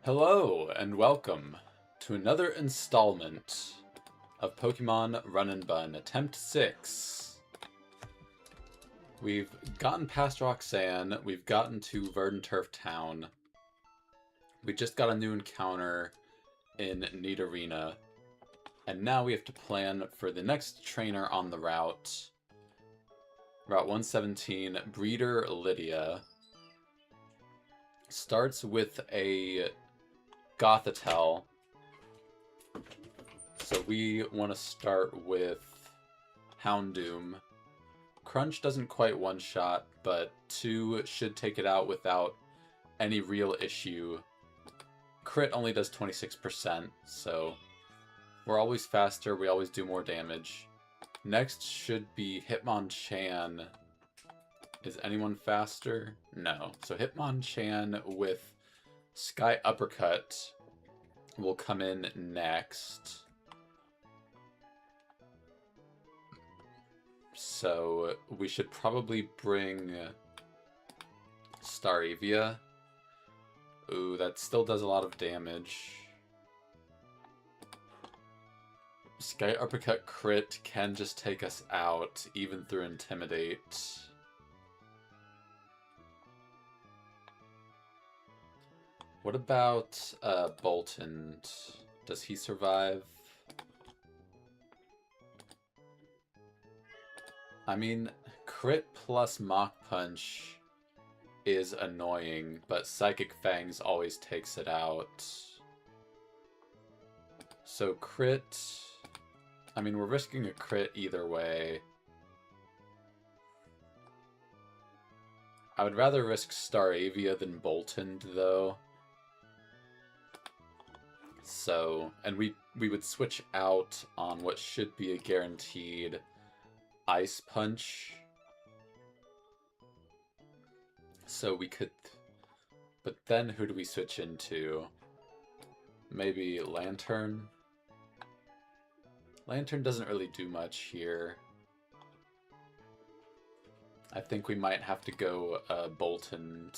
Hello and welcome to another installment of Pokemon Run and Bun, Attempt 6. We've gotten past Roxanne, we've gotten to Verdanturf Town. We just got a new encounter in Nidorina, and now we have to plan for the next trainer on the route. Route 117, Breeder Lydia. Starts with a Gothitelle. So we want to start with Houndoom. Crunch doesn't quite one-shot, but 2 should take it out without any real issue. Crit only does 26%, so we're always faster, we always do more damage. Next should be Hitmonchan. Is anyone faster? No. So Hitmonchan with Sky Uppercut will come in next. So we should probably bring Staravia. Ooh, that still does a lot of damage. Sky Uppercut crit can just take us out, even through Intimidate. What about Bolton? Does he survive? I mean, crit plus Mach Punch is annoying, but Psychic Fangs always takes it out. So crit... I mean, we're risking a crit either way. I would rather risk Staravia than Bolton, though. So, and we would switch out on what should be a guaranteed Ice Punch. So we could... But then who do we switch into? Maybe Lantern? Lantern doesn't really do much here. I think we might have to go Bolton.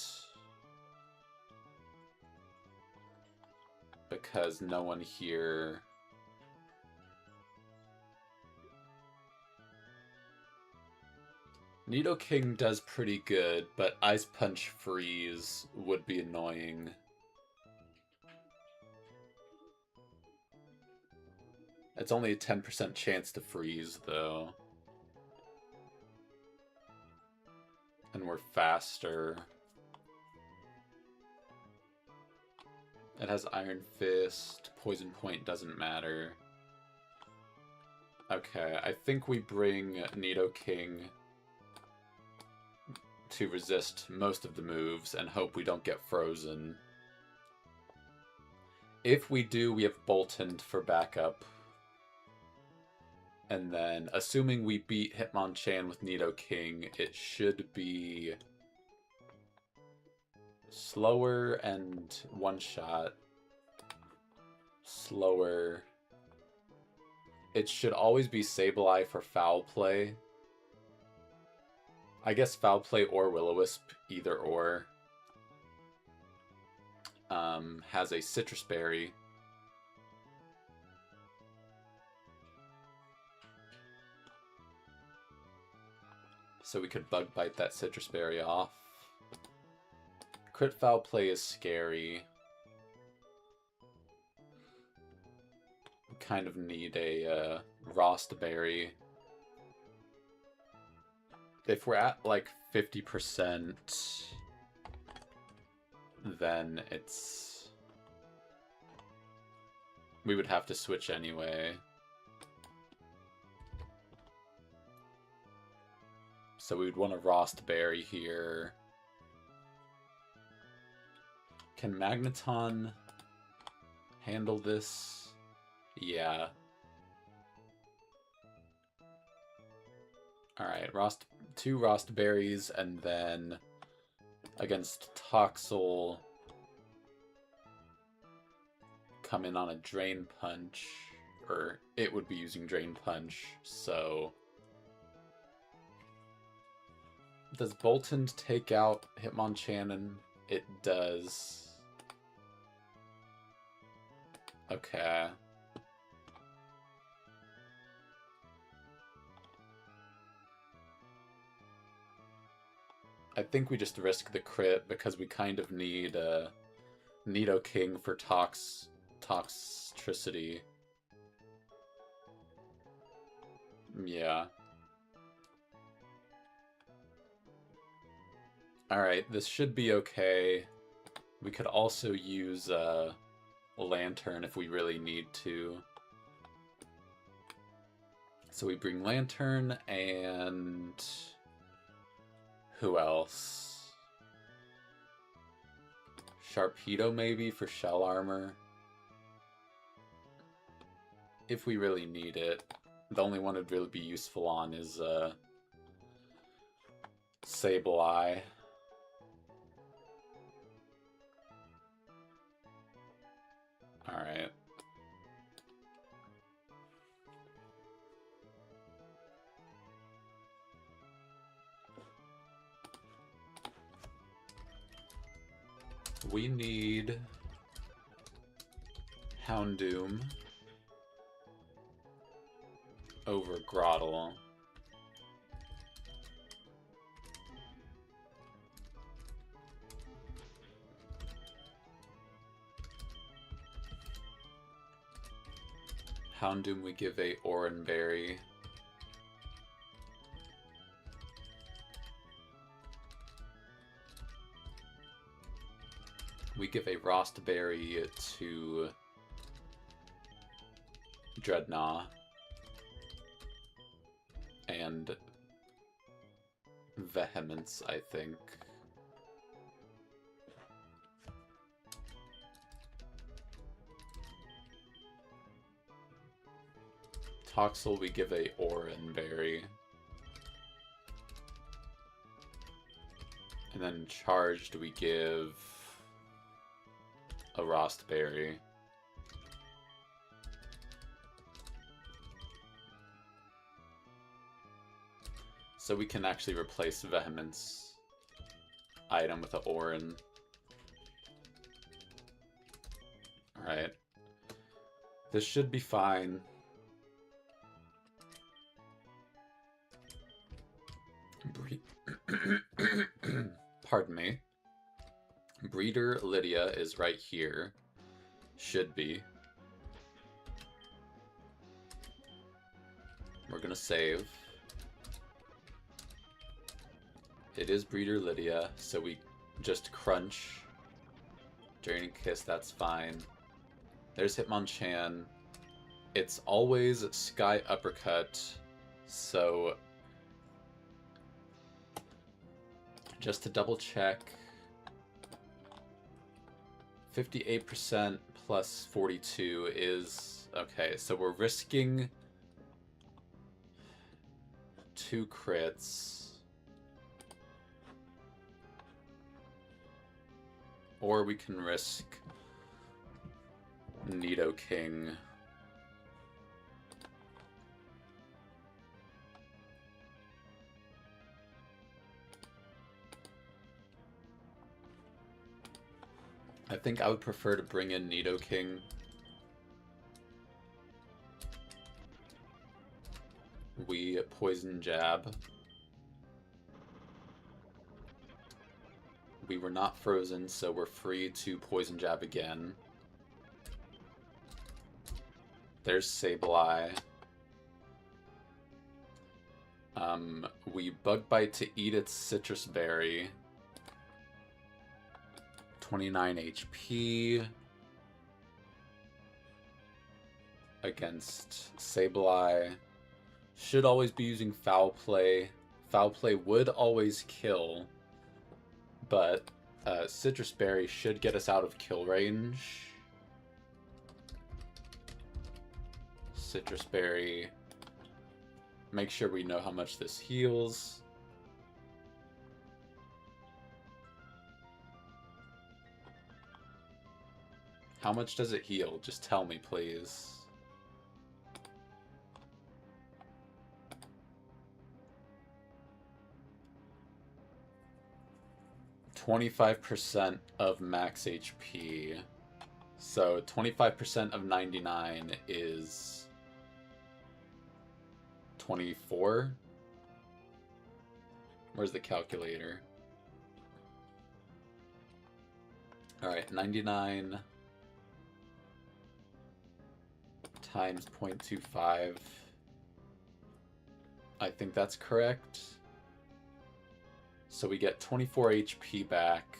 Because no one here... Nidoking does pretty good, but Ice Punch Freeze would be annoying. It's only a 10% chance to freeze, though. And we're faster. It has Iron Fist. Poison Point doesn't matter. Okay, I think we bring Nidoking to resist most of the moves and hope we don't get frozen. If we do, we have Bolton for backup. And then, assuming we beat Hitmonchan with Nidoking, it should be slower and one-shot. Slower. It should always be Sableye for Foul Play. I guess Foul Play or Will-O-Wisp, either or. Has a Citrus Berry. So we could Bug Bite that Citrus Berry off. Crit Foul Play is scary. We kind of need a Rost Berry. If we're at like 50%, then it's... we would have to switch anyway. So we would want a Rost Berry here. Can Magneton handle this? Yeah. Alright, 2 Rost Berries, and then against Toxel, come in on a Drain Punch, or it would be using Drain Punch, so... Does Bolton take out Hitmonchan? It does. Okay. I think we just risk the crit because we kind of need Nido King for toxicity. Yeah. Alright, this should be okay. We could also use a Lantern if we really need to. So we bring Lantern and... who else? Sharpedo maybe for shell armor. If we really need it. The only one it'd really be useful on is Sableye. Alright. We need Houndoom over Grottle. Houndoom we give a Oranberry. We give a Rostberry to Dreadnought. And Vehemence, I think. Toxel we give a Oranberry. And then Charged we give a Rostberry. So we can actually replace Vehemence item with an Oran. Alright. This should be fine. Pardon me. Breeder Lydia is right here. Should be. We're gonna save. It is Breeder Lydia, so we just crunch. Draining Kiss, that's fine. There's Hitmonchan. It's always Sky Uppercut, so just to double check, 58% plus 42 is... okay, so we're risking 2 crits. Or we can risk Nido King. I think I would prefer to bring in Nido King. We Poison Jab. We were not frozen, so we're free to Poison Jab again. There's Sableye. We Bug Bite to eat its Citrus Berry. 29 HP. Against Sableye. Should always be using Foul Play. Foul Play would always kill. But Citrus Berry should get us out of kill range. Citrus Berry. Make sure we know how much this heals. How much does it heal? Just tell me, please. %25 of max HP. So 25% of 99 is 24. Where's the calculator? Alright, 99 times 0.25. I think that's correct. So we get 24 HP back.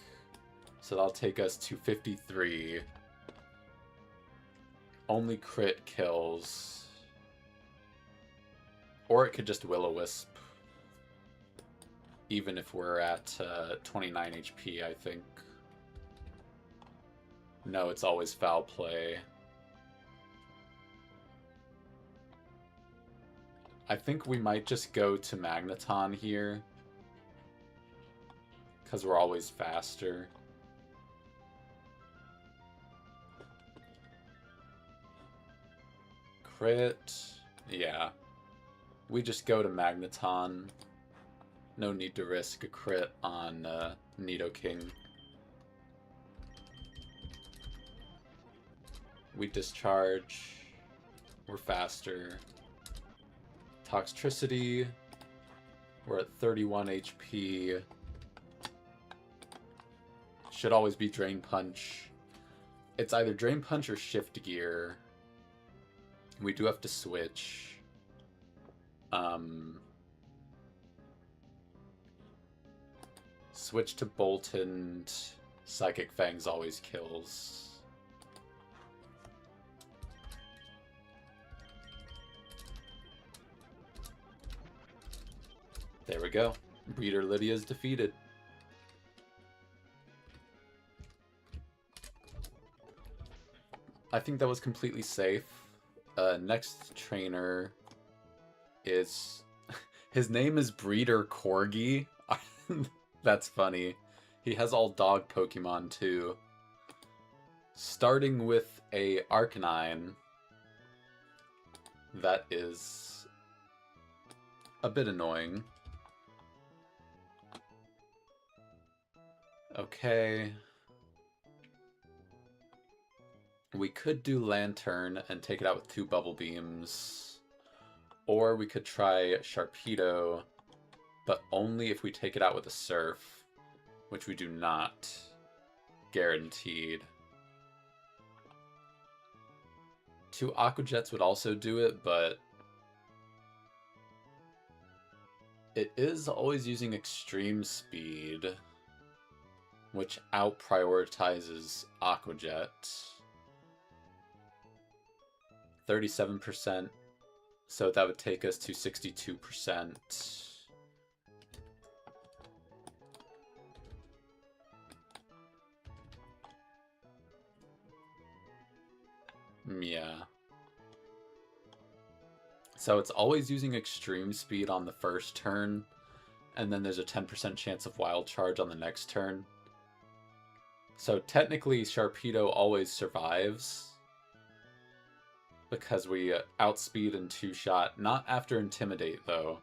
So that'll take us to 53. Only crit kills. Or it could just Will-O-Wisp. Even if we're at 29 HP, I think. No, it's always foul play. I think we might just go to Magneton here. Because we're always faster. Crit. Yeah. We just go to Magneton. No need to risk a crit on Nidoking. We discharge. We're faster. Toxtricity. We're at 31 HP. Should always be Drain Punch. It's either Drain Punch or Shift Gear. We do have to switch. Switch to Bolt and Psychic Fangs always kills. There we go. Breeder Lydia's defeated. I think that was completely safe. Next trainer is... His name is Breeder Corgi. That's funny. He has all dog Pokemon too. Starting with a Arcanine. That is a bit annoying. Okay. We could do Lantern and take it out with 2 Bubble Beams. Or we could try Sharpedo, but only if we take it out with a Surf, which we do not. Guaranteed. 2 Aqua Jets would also do it, but it is always using Extreme Speed, which out-prioritizes Aqua Jet. 37%, so that would take us to 62%. Yeah. So it's always using Extreme Speed on the first turn, and then there's a 10% chance of Wild Charge on the next turn. So technically Sharpedo always survives, because we outspeed and 2-shot, not after Intimidate though.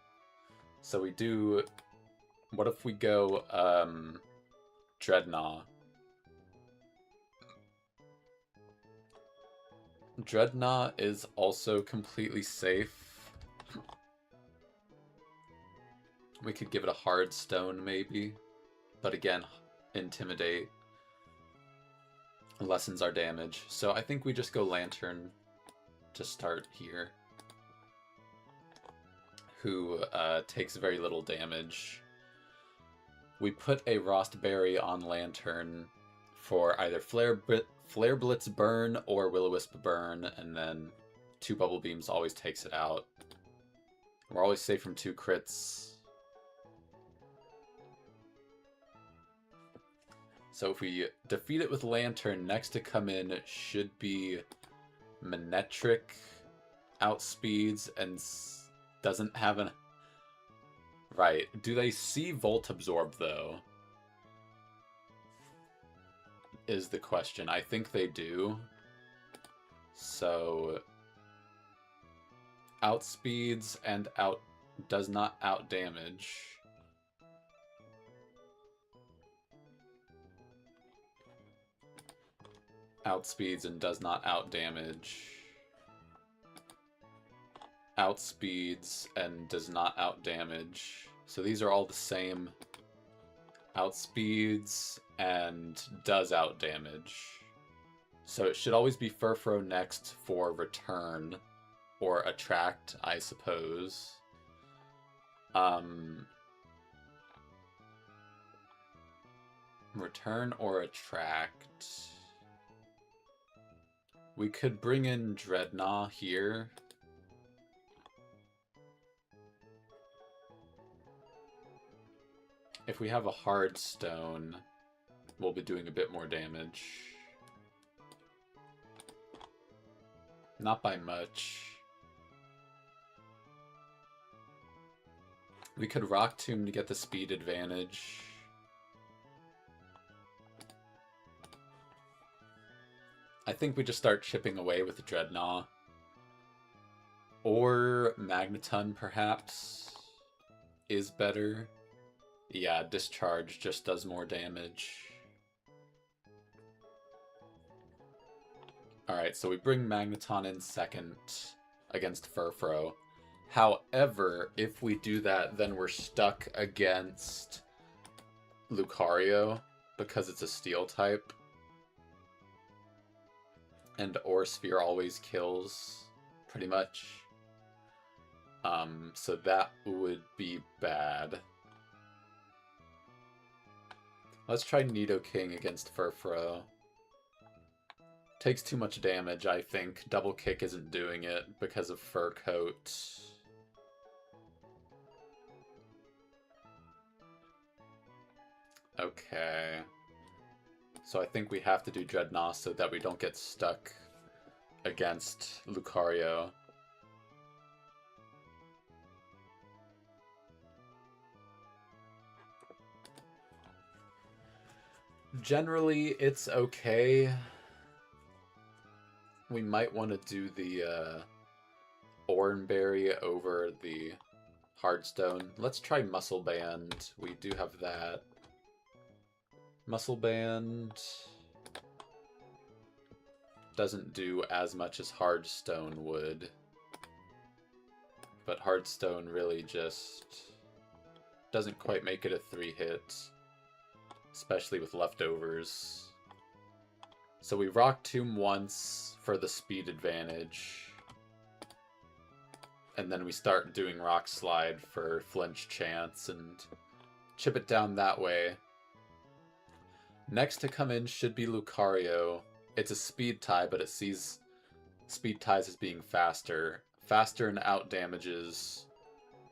So we do, what if we go Dreadnought? Dreadnought is also completely safe. We could give it a Hard Stone maybe, but again, Intimidate lessens our damage. So I think we just go Lantern to start here, who takes very little damage. We put a Rost Berry on Lantern for either Flare Blitz burn or Will-O-Wisp burn, and then 2 Bubble Beams always takes it out. We're always safe from 2 crits. So if we defeat it with Lantern, next to come in should be Manectric. Outspeeds and doesn't have an... Right. Do they see Volt Absorb, though? Is the question. I think they do. So... Outspeeds and does not outdamage. Outspeeds and does not outdamage. Outspeeds and does not outdamage. So these are all the same. Outspeeds and does outdamage. So it should always be Furfrou next for return or attract, I suppose. Return or attract. We could bring in Dreadnought here. If we have a hard stone, we'll be doing a bit more damage. Not by much. We could Rock Tomb to get the speed advantage. I think we just start chipping away with the Dreadnought. Or Magneton, perhaps, is better. Yeah, Discharge just does more damage. Alright, so we bring Magneton in second against Furfrou. However, if we do that, then we're stuck against Lucario because it's a Steel type. And Aura Sphere always kills, pretty much. So that would be bad. Let's try Nidoking against Furfrou. Takes too much damage, I think. Double Kick isn't doing it because of Fur Coat. Okay. So I think we have to do Dreadnought so that we don't get stuck against Lucario. Generally, it's okay. We might want to do the Oranberry over the Hardstone. Let's try Muscle Band. We do have that. Muscle Band doesn't do as much as Hardstone would. But Hardstone really just doesn't quite make it a 3-hit. Especially with leftovers. So we Rock Tomb once for the speed advantage. And then we start doing Rock Slide for flinch chance and chip it down that way. Next to come in should be Lucario. It's a speed tie, but it sees speed ties as being faster. Faster and out damages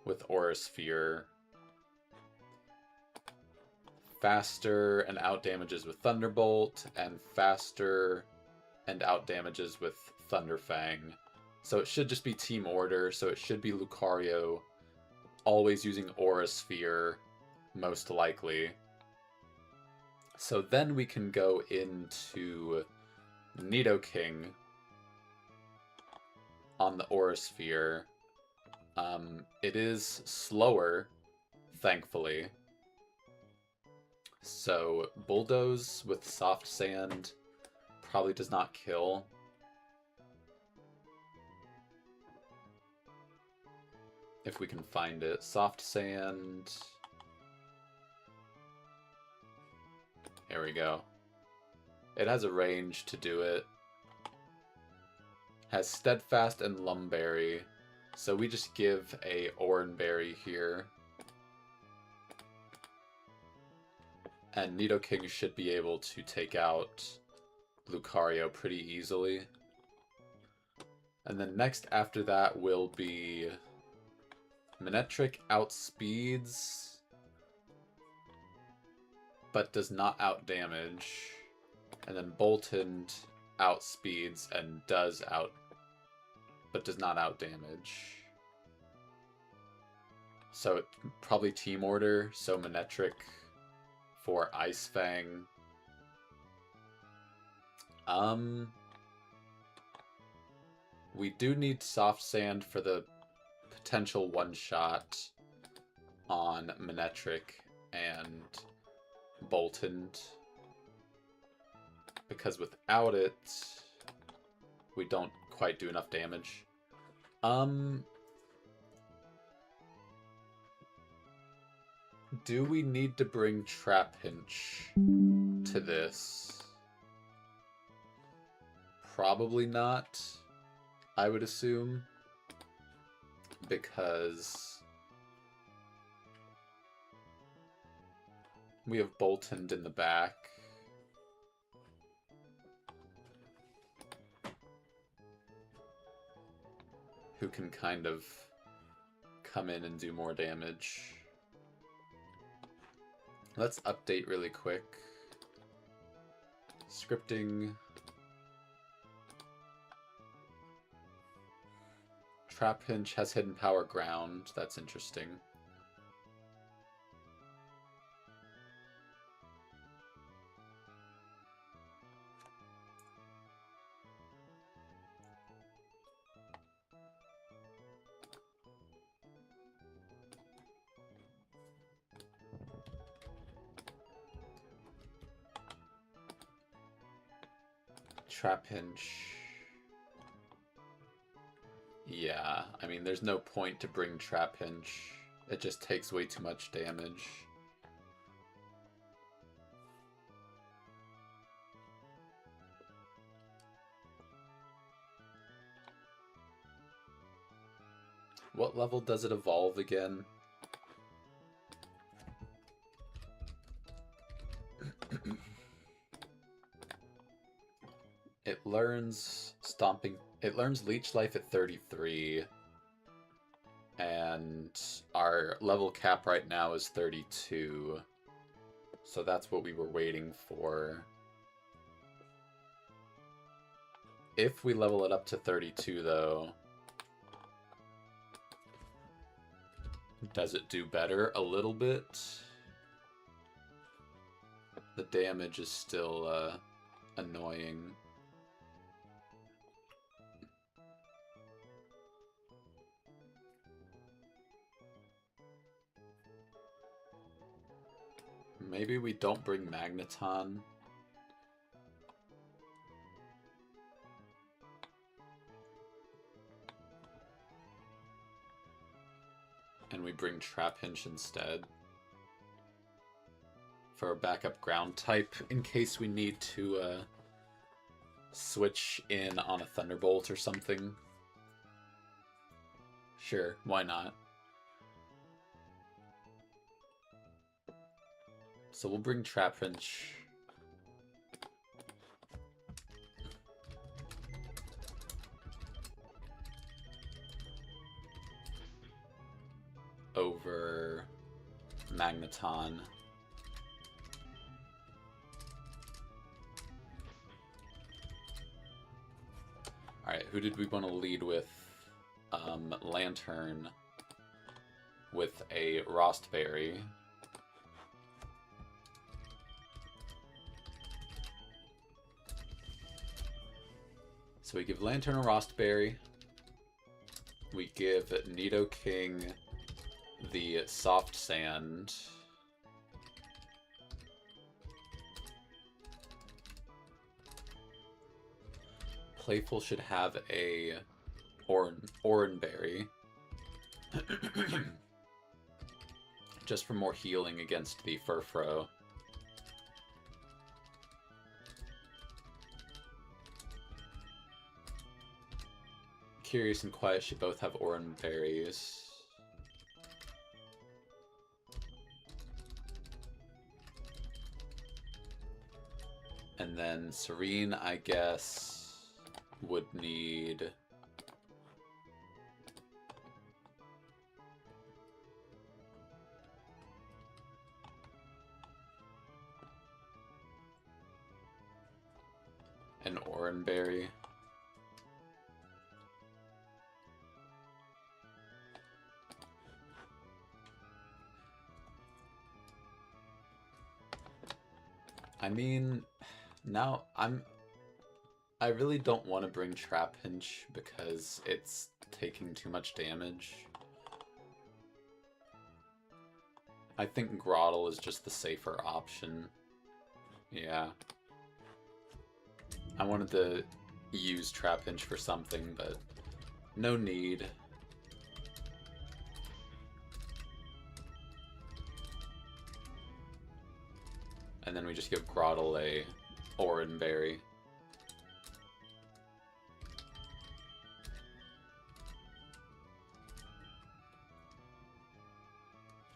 with Aura Sphere. Faster and out damages with Thunderbolt, and faster and out damages with Thunderfang. So it should just be team order, so it should be Lucario always using Aura Sphere, most likely. So then we can go into Nidoking on the Aura Sphere. It is slower, thankfully. So Bulldoze with Soft Sand probably does not kill. If we can find it. Soft Sand. Here we go. It has a range to do it. Has Steadfast and Lumberry. So we just give a Oranberry here. And Nidoking should be able to take out Lucario pretty easily. And then next after that will be Manectric outspeeds, but does not outdamage. And then Boltund outspeeds and does out, but does not outdamage. So it's probably team order, so Manectric for Ice Fang. We do need Soft Sand for the potential one-shot on Manectric and Boltund, because without it, we don't quite do enough damage. Do we need to bring Trap Pinch to this? Probably not, I would assume, because we have Boltoned in the back. Who can kind of come in and do more damage. Let's update really quick. Scripting. Trap Pinch has Hidden Power Ground. That's interesting. Trap Pinch. Yeah, I mean, there's no point to bring Trap Pinch. It just takes way too much damage. What level does it evolve again? It learns Stomping. It learns Leech Life at 33. And our level cap right now is 32. So that's what we were waiting for. If we level it up to 32, though, does it do better? A little bit. The damage is still annoying. Maybe we don't bring Magneton. And we bring Trap Pinch instead. For a backup ground type, in case we need to switch in on a Thunderbolt or something. Sure, why not? So we'll bring Trap Pinch. Over Magneton. Alright, who did we want to lead with? Lantern with a Rostberry. So we give Lantern a Rostberry. We give Nidoking the Soft Sand. Playful should have a Oranberry. Just for more healing against the Furfrou. Curious and Quiet should both have Oranberries. And then Serene, I guess, would need... an Oranberry. I mean, now I really don't want to bring Trap Pinch because it's taking too much damage. I think Grotle is just the safer option. Yeah. I wanted to use Trap Hinge for something, but no need. And then we just give Grottle a Oranberry.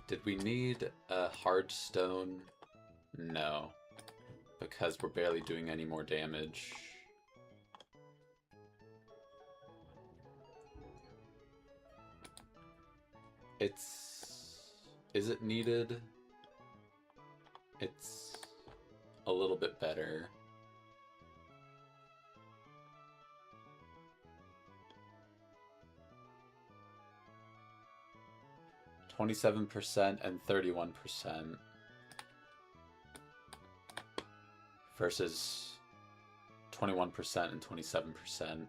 Did we need a hard stone? No, because we're barely doing any more damage. Is it needed? It's a little bit better. %, and 31% versus 21% and 27%.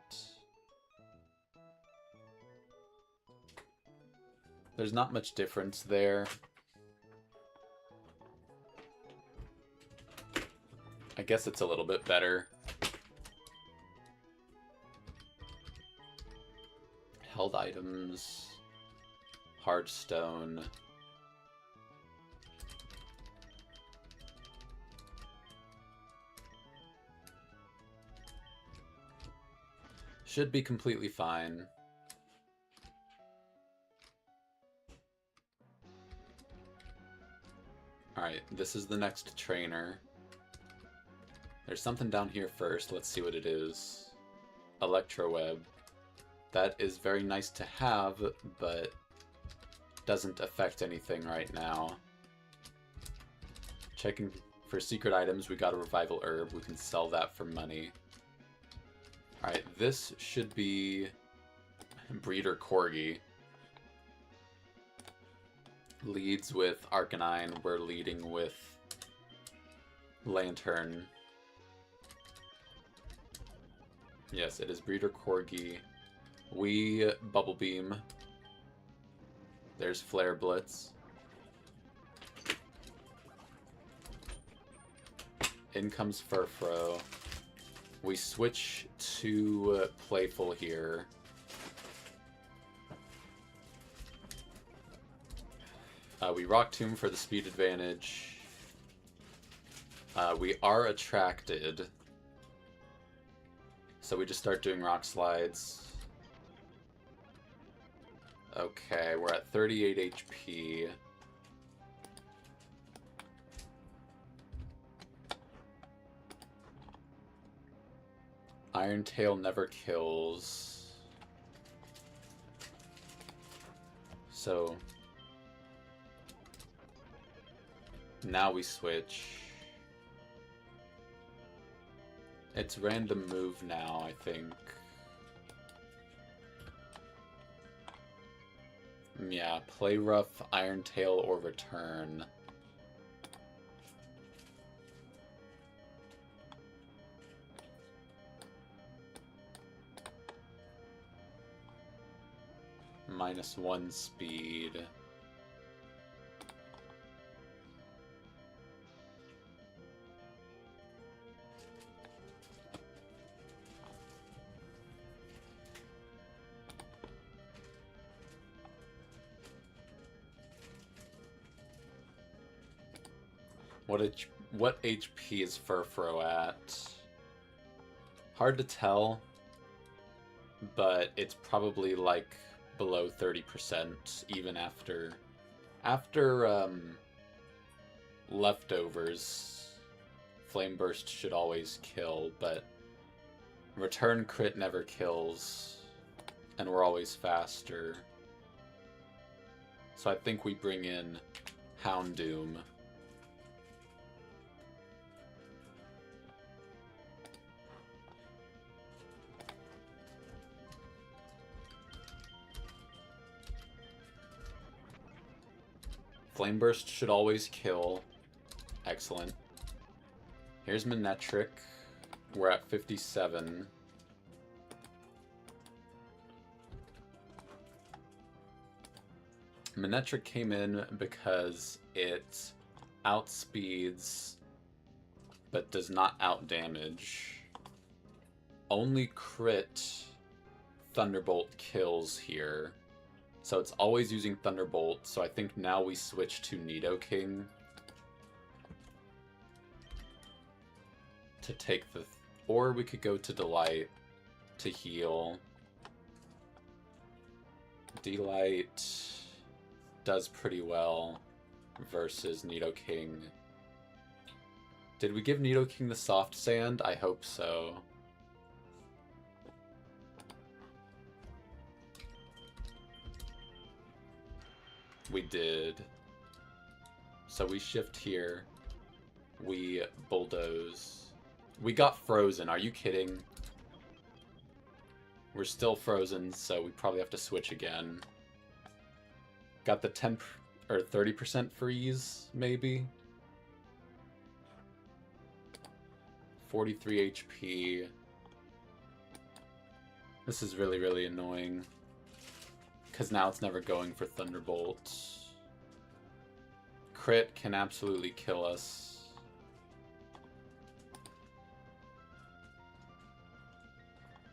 There's not much difference there. I guess it's a little bit better. Held items. Hard stone. Should be completely fine. Alright, this is the next trainer. There's something down here first. Let's see what it is. Electroweb. That is very nice to have, but doesn't affect anything right now. Checking for secret items, we got a revival herb. We can sell that for money. Alright, this should be Breeder Corgi. Leads with Arcanine. We're leading with Lantern. Yes, it is Breeder Corgi. We Bubble Beam. There's Flare Blitz. In comes Furfro. We switch to Playful here. We Rock Tomb for the speed advantage. We are attracted. So we just start doing Rock Slides. Okay, we're at 38 HP. Iron Tail never kills. So now we switch. It's random move now, I think. Yeah, play rough, Iron Tail, or return. -1 speed. What HP is Furfro at? Hard to tell, but it's probably like below 30% even after leftovers. Flame Burst should always kill, but return crit never kills, and we're always faster. So I think we bring in Houndoom. Flame Burst should always kill. Excellent. Here's Manectric. We're at 57. Manectric came in because it outspeeds but does not outdamage. only crit Thunderbolt kills here. So it's always using Thunderbolt, so I think now we switch to Nidoking to take the... Or we could go to Delight to heal. Delight does pretty well versus Nidoking. Did we give Nidoking the soft sand? I hope so. We did. So we shift here. We bulldoze. We got frozen. Are you kidding? We're still frozen, so we probably have to switch again. Got the 10 or 30% freeze, maybe? 43 HP. This is really, really annoying. Because now it's never going for Thunderbolt. Crit can absolutely kill us.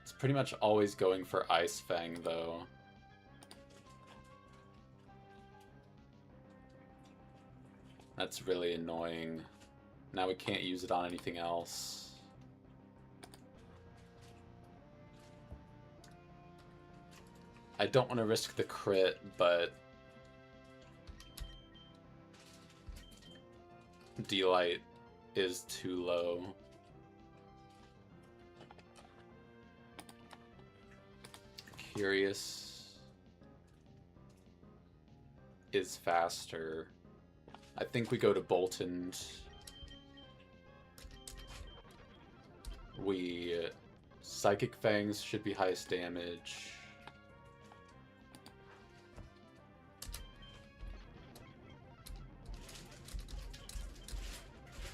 It's pretty much always going for Ice Fang, though. That's really annoying. Now we can't use it on anything else. I don't want to risk the crit, but Delight is too low. Curious is faster. I think we go to Bolton. We... Psychic Fangs should be highest damage.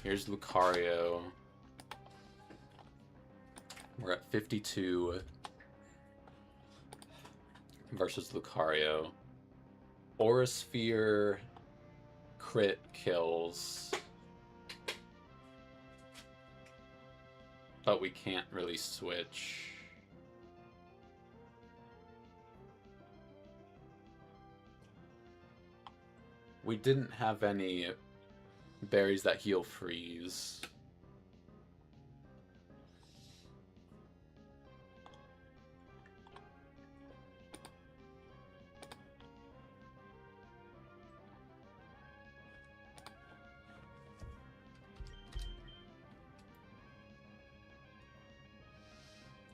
Here's Lucario. We're at 52 versus Lucario. Aura Sphere crit kills. But we can't really switch. We didn't have any berries that heal freeze.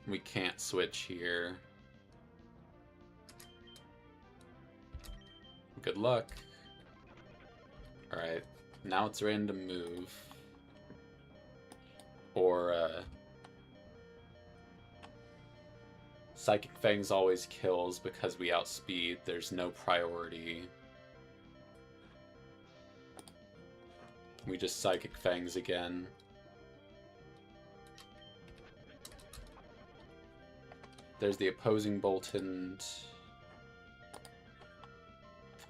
We can't switch here. Good luck. Alright. Now it's random move. Or, Psychic Fangs always kills because we outspeed. There's no priority. We just Psychic Fangs again. There's the opposing Bolton.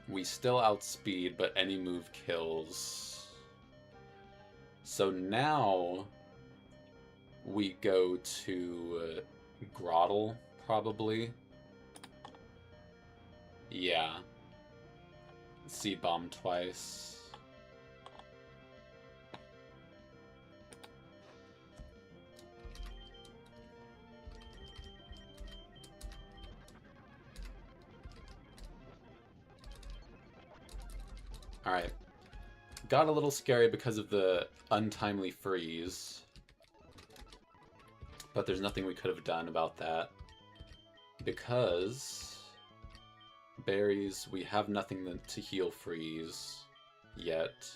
We still outspeed, but any move kills. So now we go to Grottle, probably. Yeah. C-Bomb twice. Alright. Got a little scary because of the untimely freeze. But there's nothing we could have done about that. Because berries, we have nothing to heal freeze yet.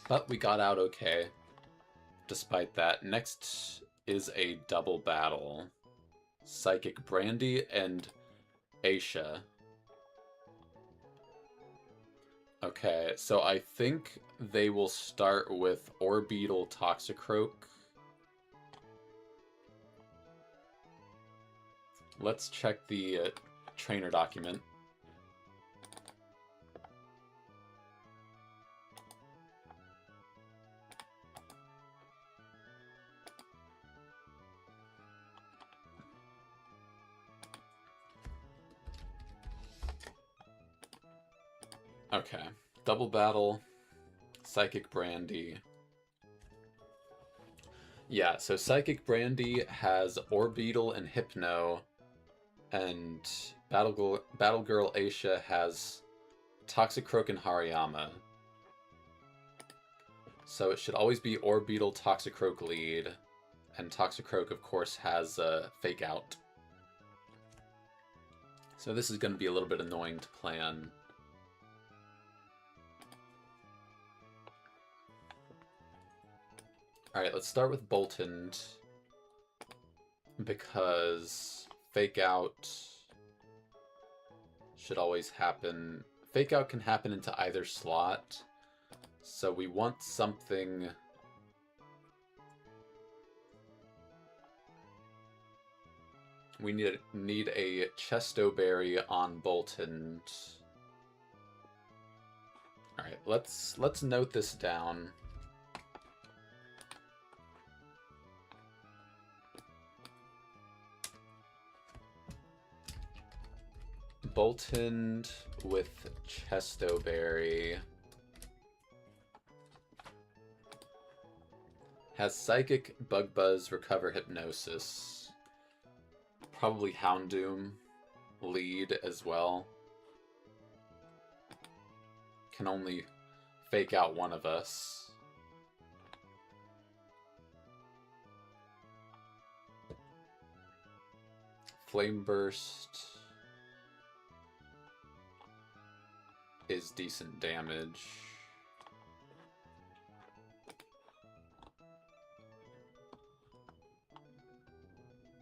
But we got out okay. Despite that. Next is a double battle. Psychic Brandy and Aisha. Okay, so I think they will start with Orbeetle Toxicroak. Let's check the trainer document. Okay. Double battle, Psychic Brandy. Yeah, so Psychic Brandy has Orbeetle and Hypno, and Battle Girl Aisha has Toxicroak and Hariyama. So it should always be Orbeetle, Toxicroak lead, and Toxicroak, of course, has Fake Out. So this is going to be a little bit annoying to plan. Alright, let's start with Boltund, because Fake Out should always happen. Fake Out can happen into either slot, so we want something... We need a Chesto Berry on Boltund. Alright, let's note this down. Boltund with Chesto Berry has Psychic, Bug Buzz, Recover, Hypnosis. Probably Houndoom lead as well. Can only Fake Out one of us. Flame Burst is decent damage.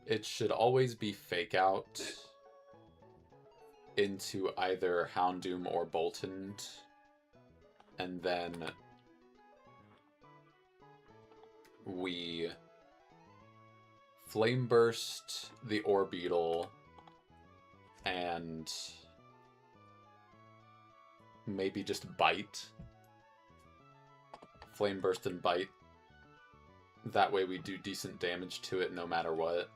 It should always be Fake Out into either Houndoom or Boltund, and then we Flame Burst the Orbeetle and maybe just Bite. Flame Burst and Bite. That way we do decent damage to it no matter what.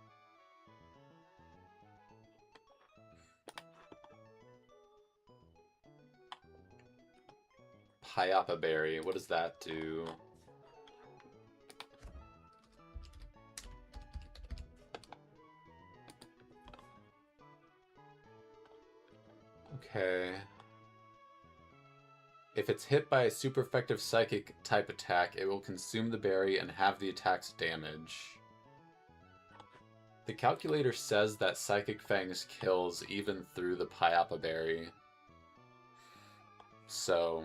Hyapa Berry, what does that do? Okay. If it's hit by a super effective psychic type attack, it will consume the berry and have the attack's damage. The calculator says that Psychic Fangs kills even through the Pyappa Berry. So...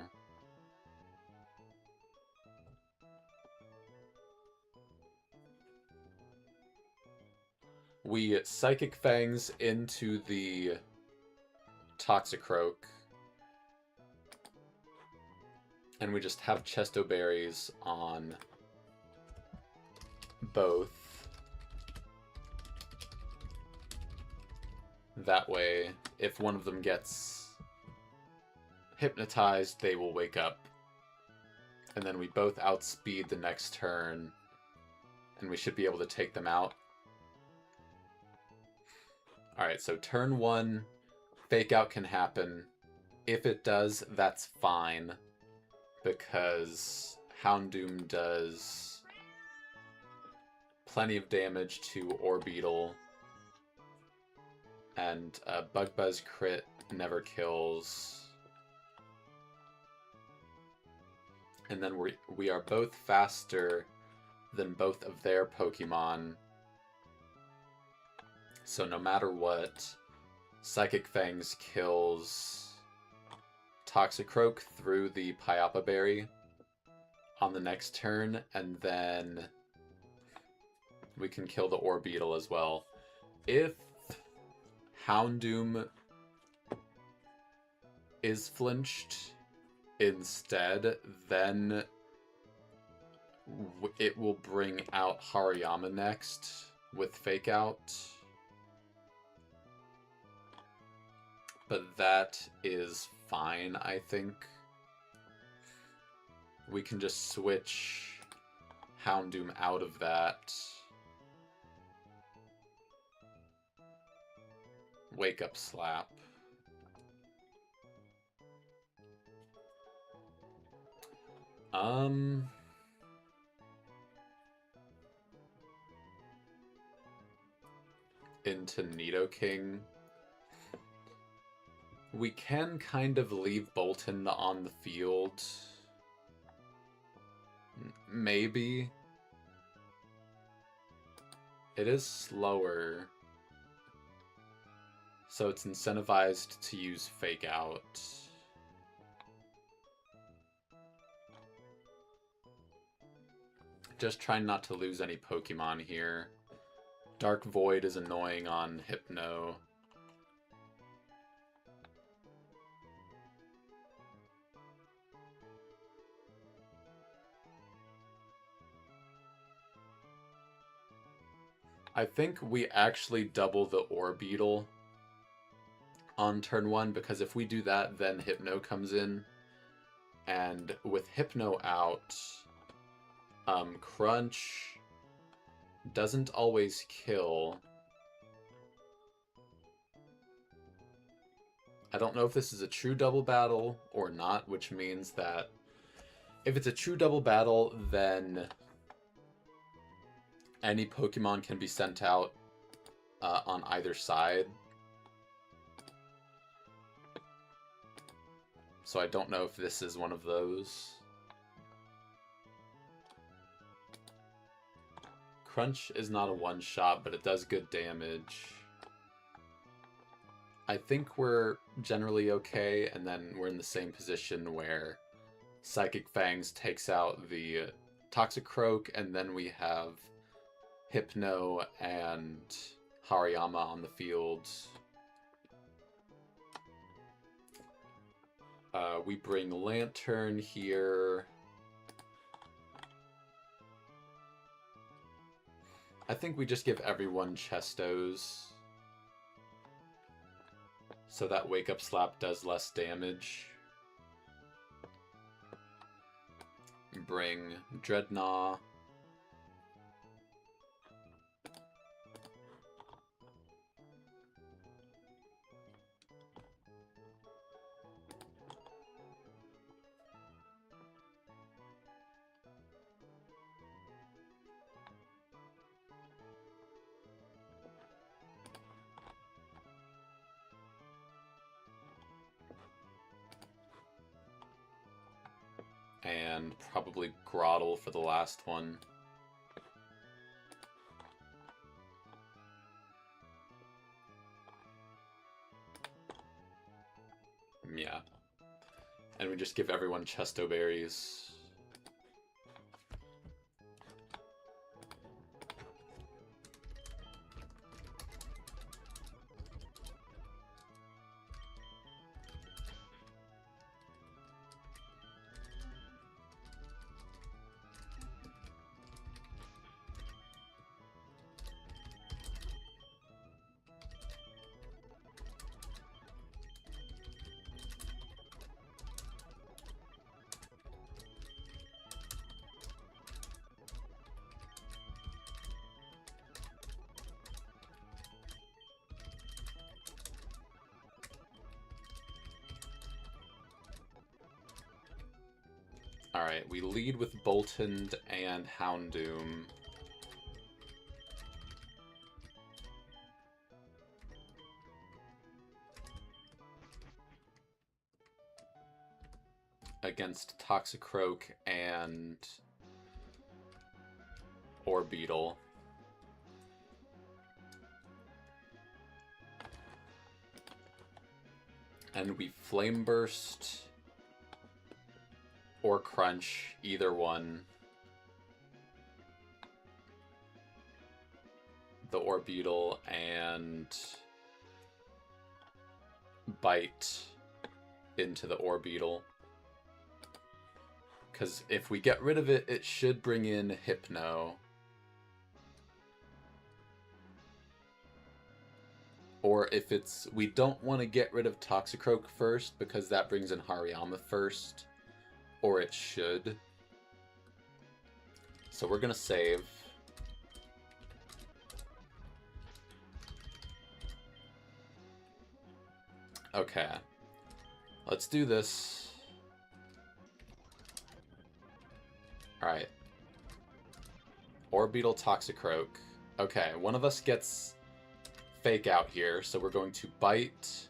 we Psychic Fangs into the Toxicroak. And we just have Chesto Berries on both. That way, if one of them gets hypnotized, they will wake up. And then we both outspeed the next turn, and we should be able to take them out. Alright, so turn 1, Fake Out can happen. If it does, that's fine, because Houndoom does plenty of damage to Orbeetle, and Bug Buzz crit never kills. And then we are both faster than both of their Pokemon. So no matter what, Psychic Fangs kills Toxicroak through the Pyappa Berry on the next turn, and then we can kill the Orbeetle as well. If Houndoom is flinched instead, then it will bring out Hariyama next with Fake Out. But that is fine, I think. We can just switch Houndoom out of that. Wake Up Slap. Um... Into Nidoking. We can kind of leave Bolton on the field. Maybe. It is slower. So it's incentivized to use Fake Out. Just trying not to lose any Pokemon here. Dark Void is annoying on Hypno. I think we actually double the Orbeetle on turn 1, because if we do that, then Hypno comes in. And with Hypno out, Crunch doesn't always kill. I don't know if this is a true double battle or not, which means that if it's a true double battle, then any Pokemon can be sent out on either side. So I don't know if this is one of those. Crunch is not a one-shot, but it does good damage. I think we're generally okay, and then we're in the same position where Psychic Fangs takes out the Toxicroak, and then we have Hypno and Hariyama on the field. We bring Lantern here. I think we just give everyone Chestos, so that Wake Up Slap does less damage. Bring Dreadnought. And probably Grotle for the last one. Yeah. And we just give everyone Chesto Berries. Alright, we lead with Boltund and Houndoom. Against Toxicroak and Orbeetle. And we Flame Burst or Crunch, either one. The Orbeetle and Bite into the Orbeetle. Because if we get rid of it, it should bring in Hypno. Or if it's... we don't want to get rid of Toxicroak first, because that brings in Hariyama first. Or it should. So we're going to save. Okay. Let's do this. Alright. Orbeetle, Toxicroak. Okay, one of us gets Fake Out here, so we're going to Bite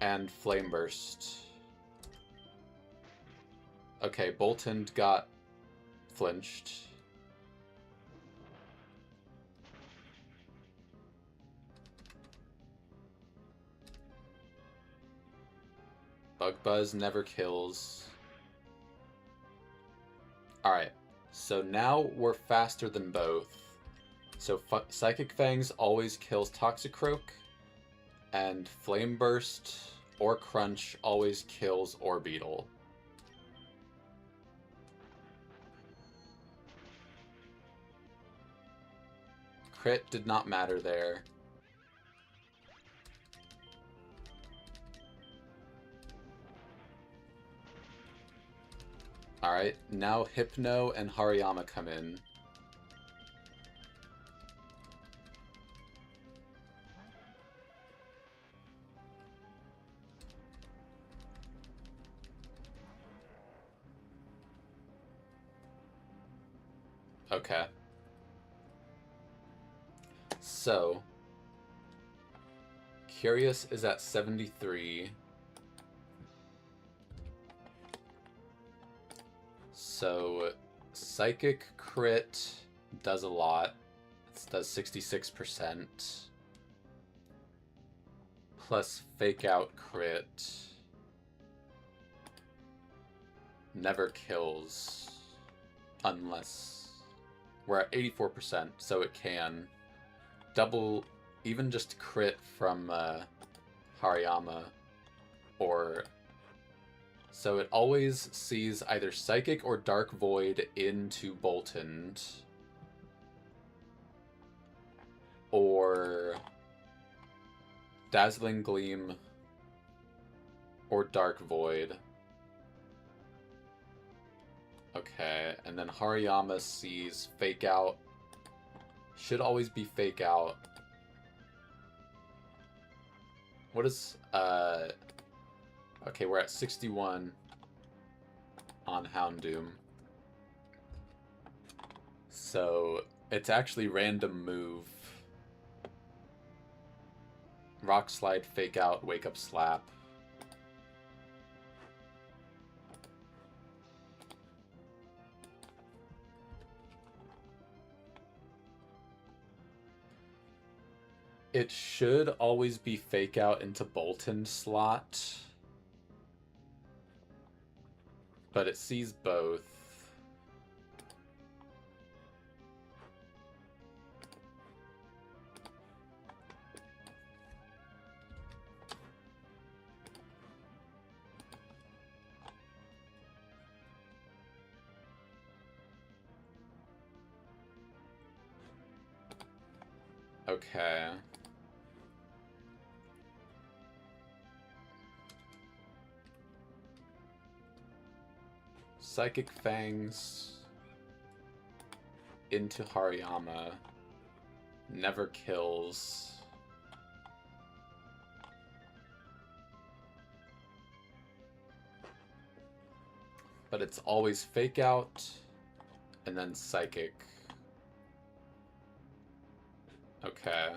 and Flame Burst. Okay, Boltund got flinched. Bug Buzz never kills. Alright, so now we're faster than both. So Psychic Fangs always kills Toxicroak, and Flame Burst or Crunch always kills Orbeetle. Crit did not matter there. Alright, now Hypno and Hariyama come in. Okay. So, Curious is at 73. So, Psychic Crit does a lot. It does 66%. Plus Fake Out Crit. Never kills. Unless... We're at 84%, so it can. Double... Even just crit from Hariyama. Or... So it always sees either Psychic or Dark Void into Boltund. Or Dazzling Gleam or Dark Void. Okay, and then Hariyama sees Fake Out. Should always be Fake Out. What is, okay, we're at 61 on Houndoom. So, it's actually random move. Rock Slide, Fake Out, Wake Up Slap. It should always be Fake Out into Boltund slot. But it sees both. Okay. Psychic Fangs into Hariyama. Never kills. But it's always Fake Out and then Psychic. Okay.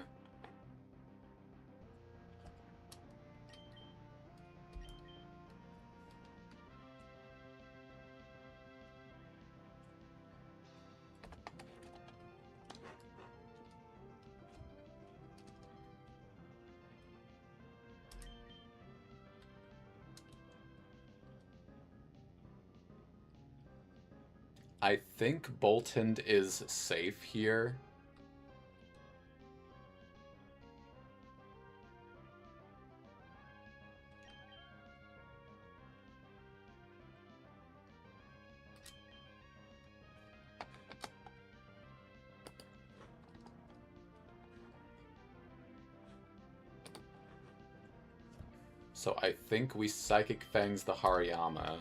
I think Boltund is safe here. So I think we Psychic Fangs the Hariyama.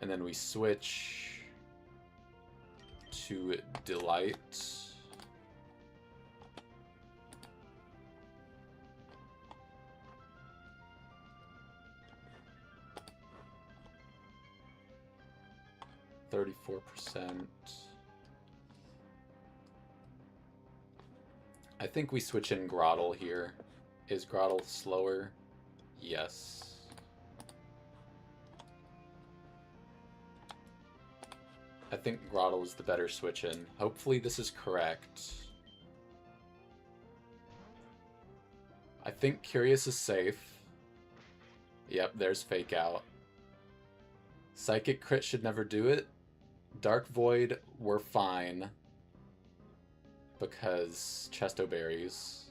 And then we switch to Delight. 34%. I think we switch in Grottle here. Is Grottle slower? Yes. I think Grottle is the better switch in. Hopefully this is correct. I think Curious is safe. Yep, there's Fake Out. Psychic Crit should never do it. Dark Void, we're fine. Because Chesto Berries.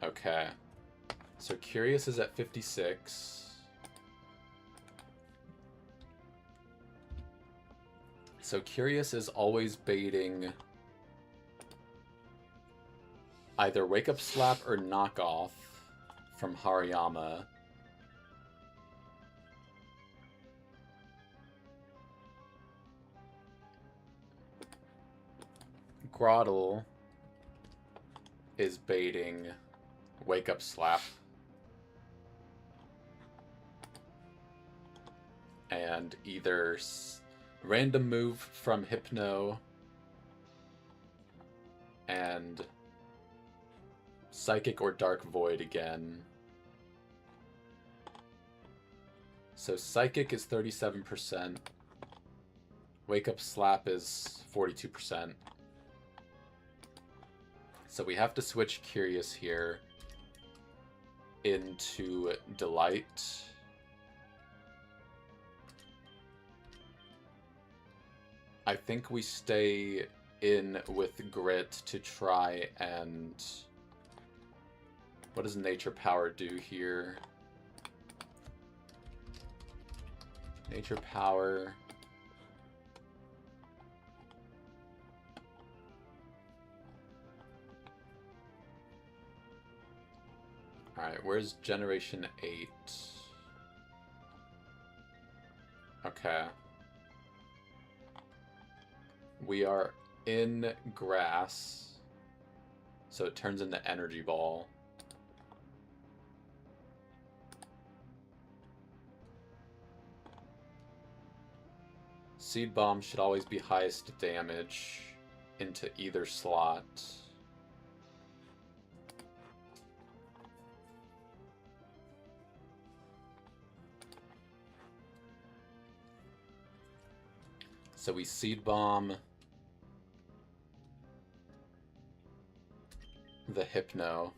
Okay. So Curious is at 56. So Curious is always baiting either Wake Up Slap or Knock Off from Hariyama. Grottle is baiting Wake Up Slap. And either random move from Hypno and Psychic or Dark Void again. So Psychic is 37%. Wake Up Slap is 42%. So we have to switch Curious here into Delight. I think we stay in with Grit to try and... What does Nature Power do here? Nature Power... Alright, where's Generation 8? Okay. We are in Grass, so it turns into Energy Ball. Seed Bomb should always be highest damage into either slot. So we Seed Bomb the Hypno.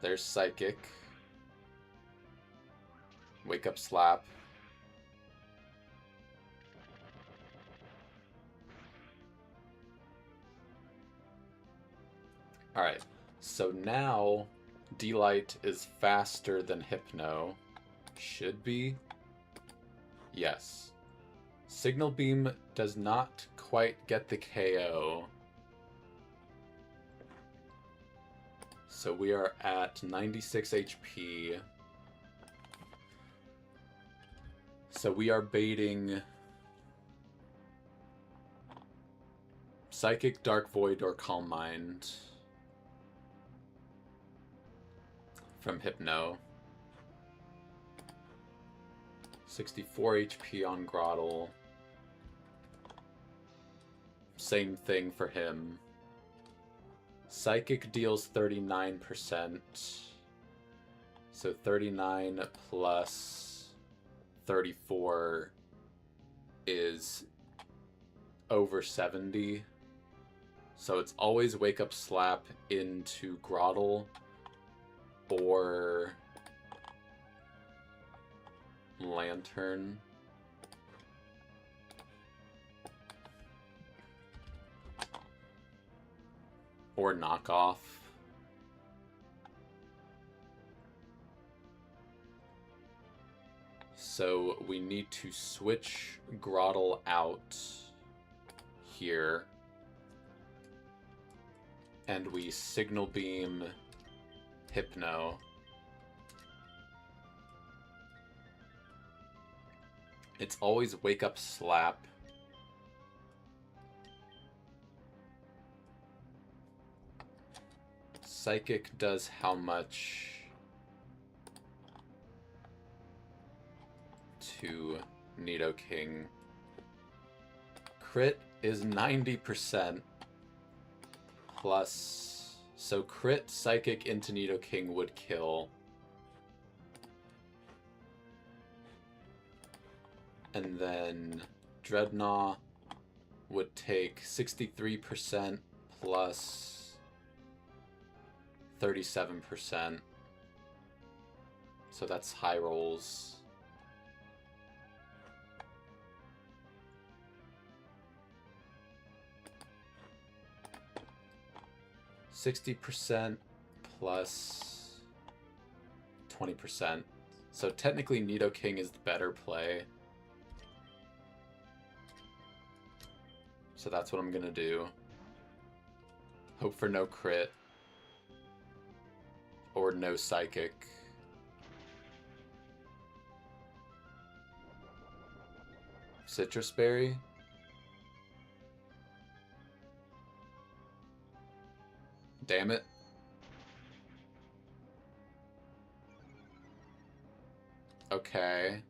There's Psychic. Wake Up Slap. Alright, so now Delight is faster than Hypno. Should be. Yes. Signal Beam does not quite get the KO. So we are at 96 HP. So we are baiting Psychic, Dark Void, or Calm Mind from Hypno. 64 HP on Grottle. Same thing for him. Psychic deals 39%. So 39 plus 34 is over 70. So it's always Wake Up Slap into Grottle or Lantern. Or Knockoff. So we need to switch Grottle out here. and we Signal Beam Hypno. It's always Wake Up Slap. Psychic does how much to Nidoking? Crit is 90% plus, so crit Psychic into Nidoking would kill. And then Dreadnought would take 63% plus 37%. So that's high rolls. %60 plus 20%. So technically Nidoking is the better play. So that's what I'm gonna do. Hope for no crit. Or no Psychic. Citrus Berry? Damn it. Okay.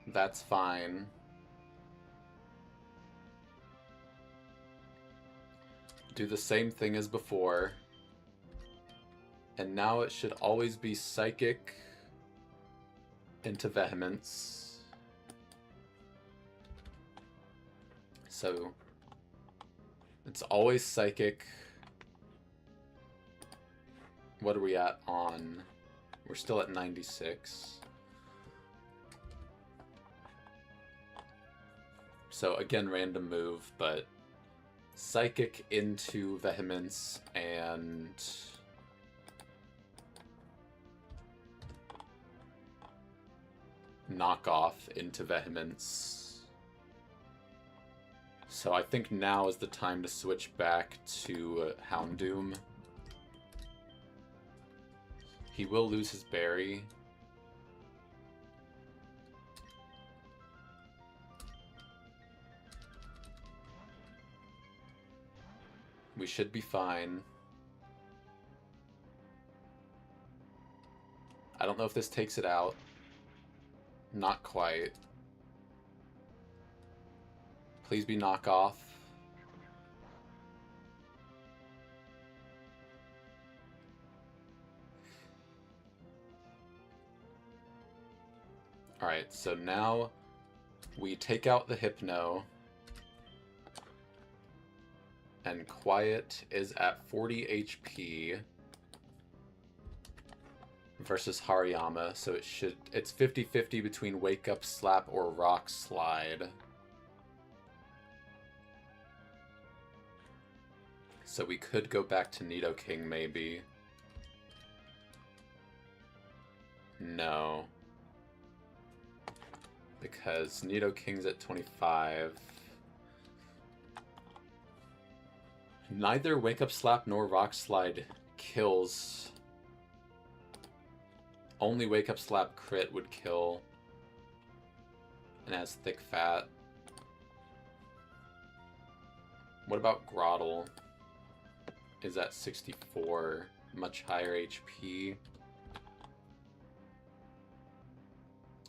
That's fine. Do the same thing as before. And now it should always be Psychic into Vehemence. So it's always Psychic. What are we at on? We're still at 96. So again, random move, but Psychic into Vehemence and Knockoff into Vehemence. So I think now is the time to switch back to Houndoom. He will lose his berry. We should be fine. I don't know if this takes it out. Not quite. Please be knockoff. Alright, so now we take out the Hypno. And Quiet is at 40 HP versus Hariyama, so it's 50-50 between Wake Up Slap or Rock Slide. So we could go back to Nidoking maybe. No. Because Nidoking's at 25. Neither Wake Up Slap nor Rock Slide kills. Only Wake Up Slap crit would kill. And has thick fat. What about Grottle? Is at 64. Much higher HP.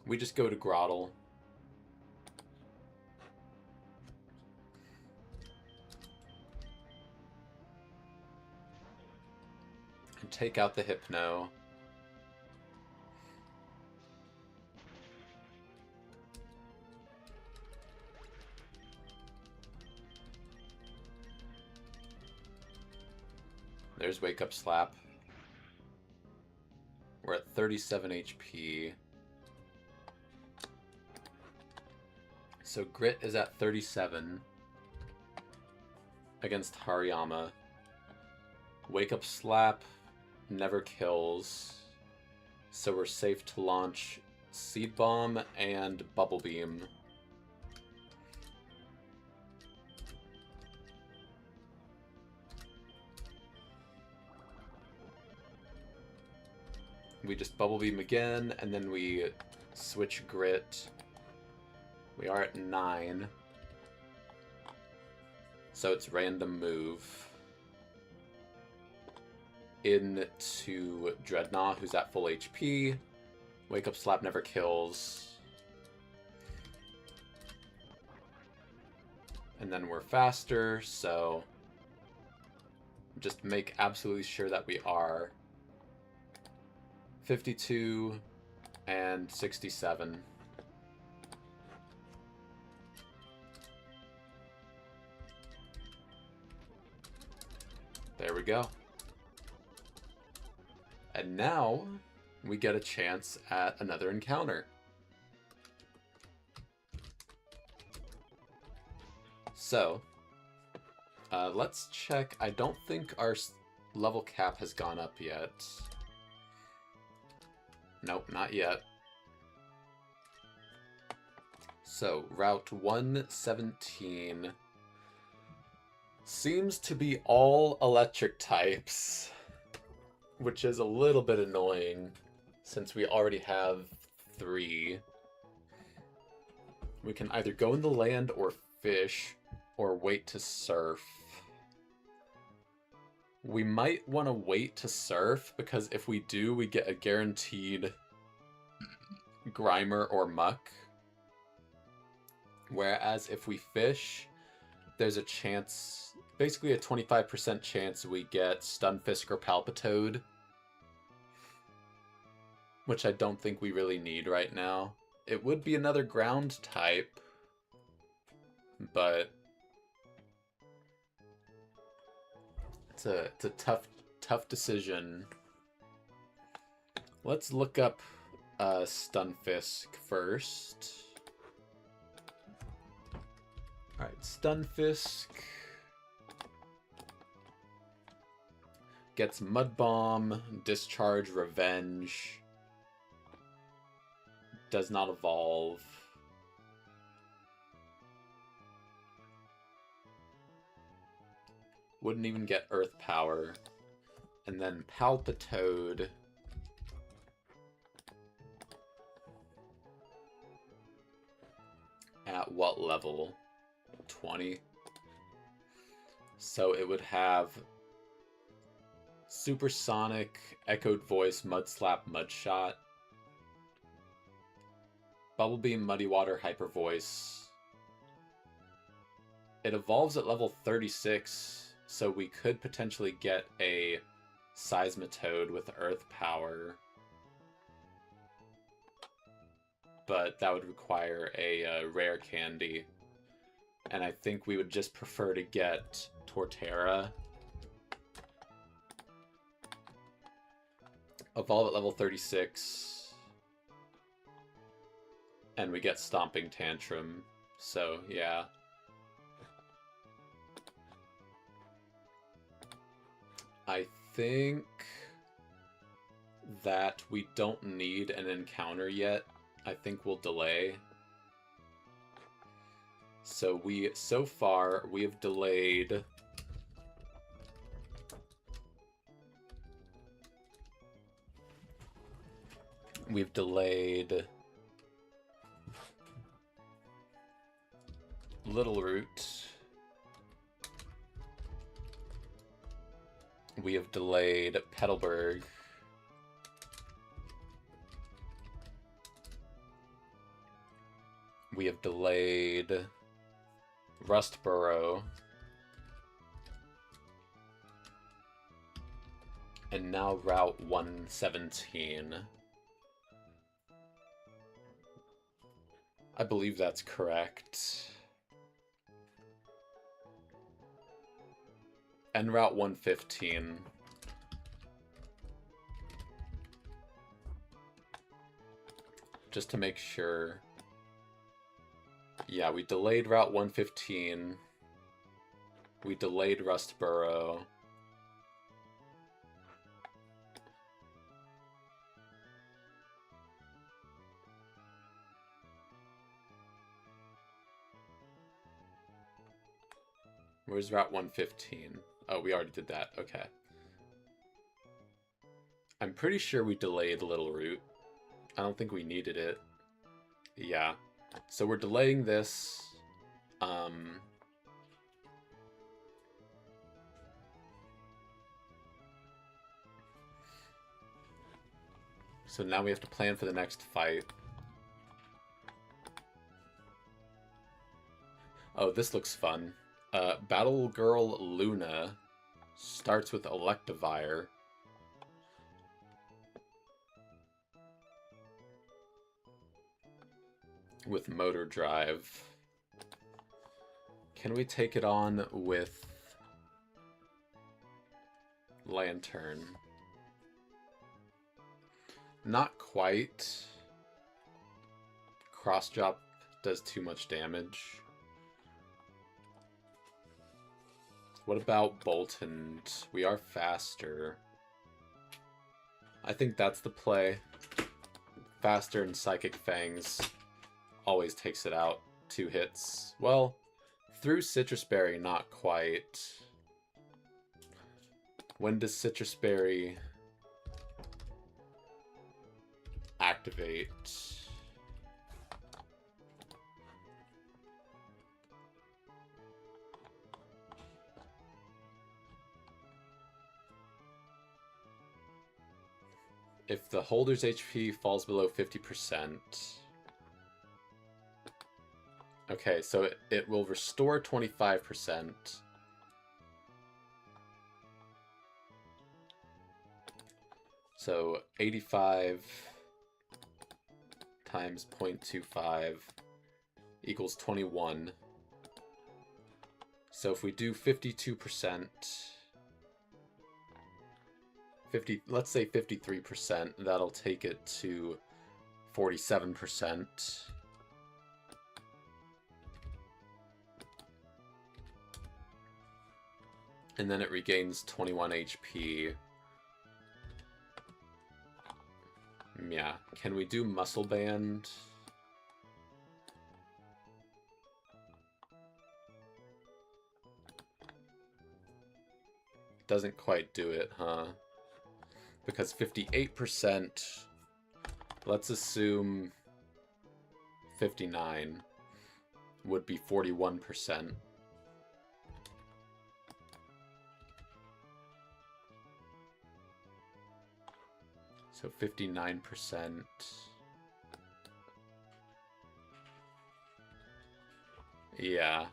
We just go to Grottle. And take out the Hypno. There's Wake Up Slap. We're at 37 HP. So Grit is at 37 against Hariyama. Wake Up Slap never kills. So we're safe to launch Seed Bomb and Bubble Beam. We just Bubble Beam again, and then we switch Grit. We are at 9. So it's random move. Into Dreadnought, who's at full HP. Wake Up Slap never kills. And then we're faster, so just make absolutely sure that we are 52 and 67. There we go. And now we get a chance at another encounter. So, let's check. I don't think our level cap has gone up yet. Nope, not yet. So, Route 117 seems to be all electric types, which is a little bit annoying since we already have 3. We can either go in the land or fish or wait to surf. We might want to wait to surf because if we do, we get a guaranteed Grimer or Muck. Whereas if we fish, there's a chance, basically a 25% chance we get Stunfisk or Palpitoad, which I don't think we really need right now. It would be another ground type, but it's a tough decision. Let's look up Stunfisk first. Alright, Stunfisk gets Mud Bomb, Discharge, Revenge. Does not evolve. Wouldn't even get Earth Power. And then Palpitoad at what level? 20. So it would have Supersonic, Echoed Voice, Mud Slap, Mud Shot, Bubble Beam, Muddy Water, Hyper Voice. It evolves at level 36, so we could potentially get a Seismitoad with Earth Power. But that would require a rare candy. And I think we would just prefer to get Torterra. Evolve at level 36. And we get Stomping Tantrum. So, yeah. I think that we don't need an encounter yet. I think we'll delay. So so far, we have delayed Little Root. We have delayed Petalburg. We have delayed Rustboro. And now Route 117. I believe that's correct. And Route 115. Just to make sure. Yeah, we delayed Route 115. We delayed Rustboro. Where's Route 115? Oh, we already did that. Okay. I'm pretty sure we delayed Little Root. I don't think we needed it. Yeah. So we're delaying this. So now we have to plan for the next fight. Oh, this looks fun. Battle Girl Luna starts with Electivire. With Motor Drive. Can we take it on with Lantern? Not quite. Cross Drop does too much damage. What about Boltund? We are faster. I think that's the play. Faster and Psychic Fangs always takes it out. 2 hits. Well, through Citrus Berry, not quite. When does Citrus Berry activate? If the holder's HP falls below 50%. Okay, so it will restore 25%. So 85 times 0.25 equals 21. So if we do 52%, let's say 53%, that'll take it to 47%. And then it regains 21 HP. Yeah, can we do Muscle Band? Doesn't quite do it, huh? Because 58%, let's assume 59 would be 41%. So 59%. Yeah.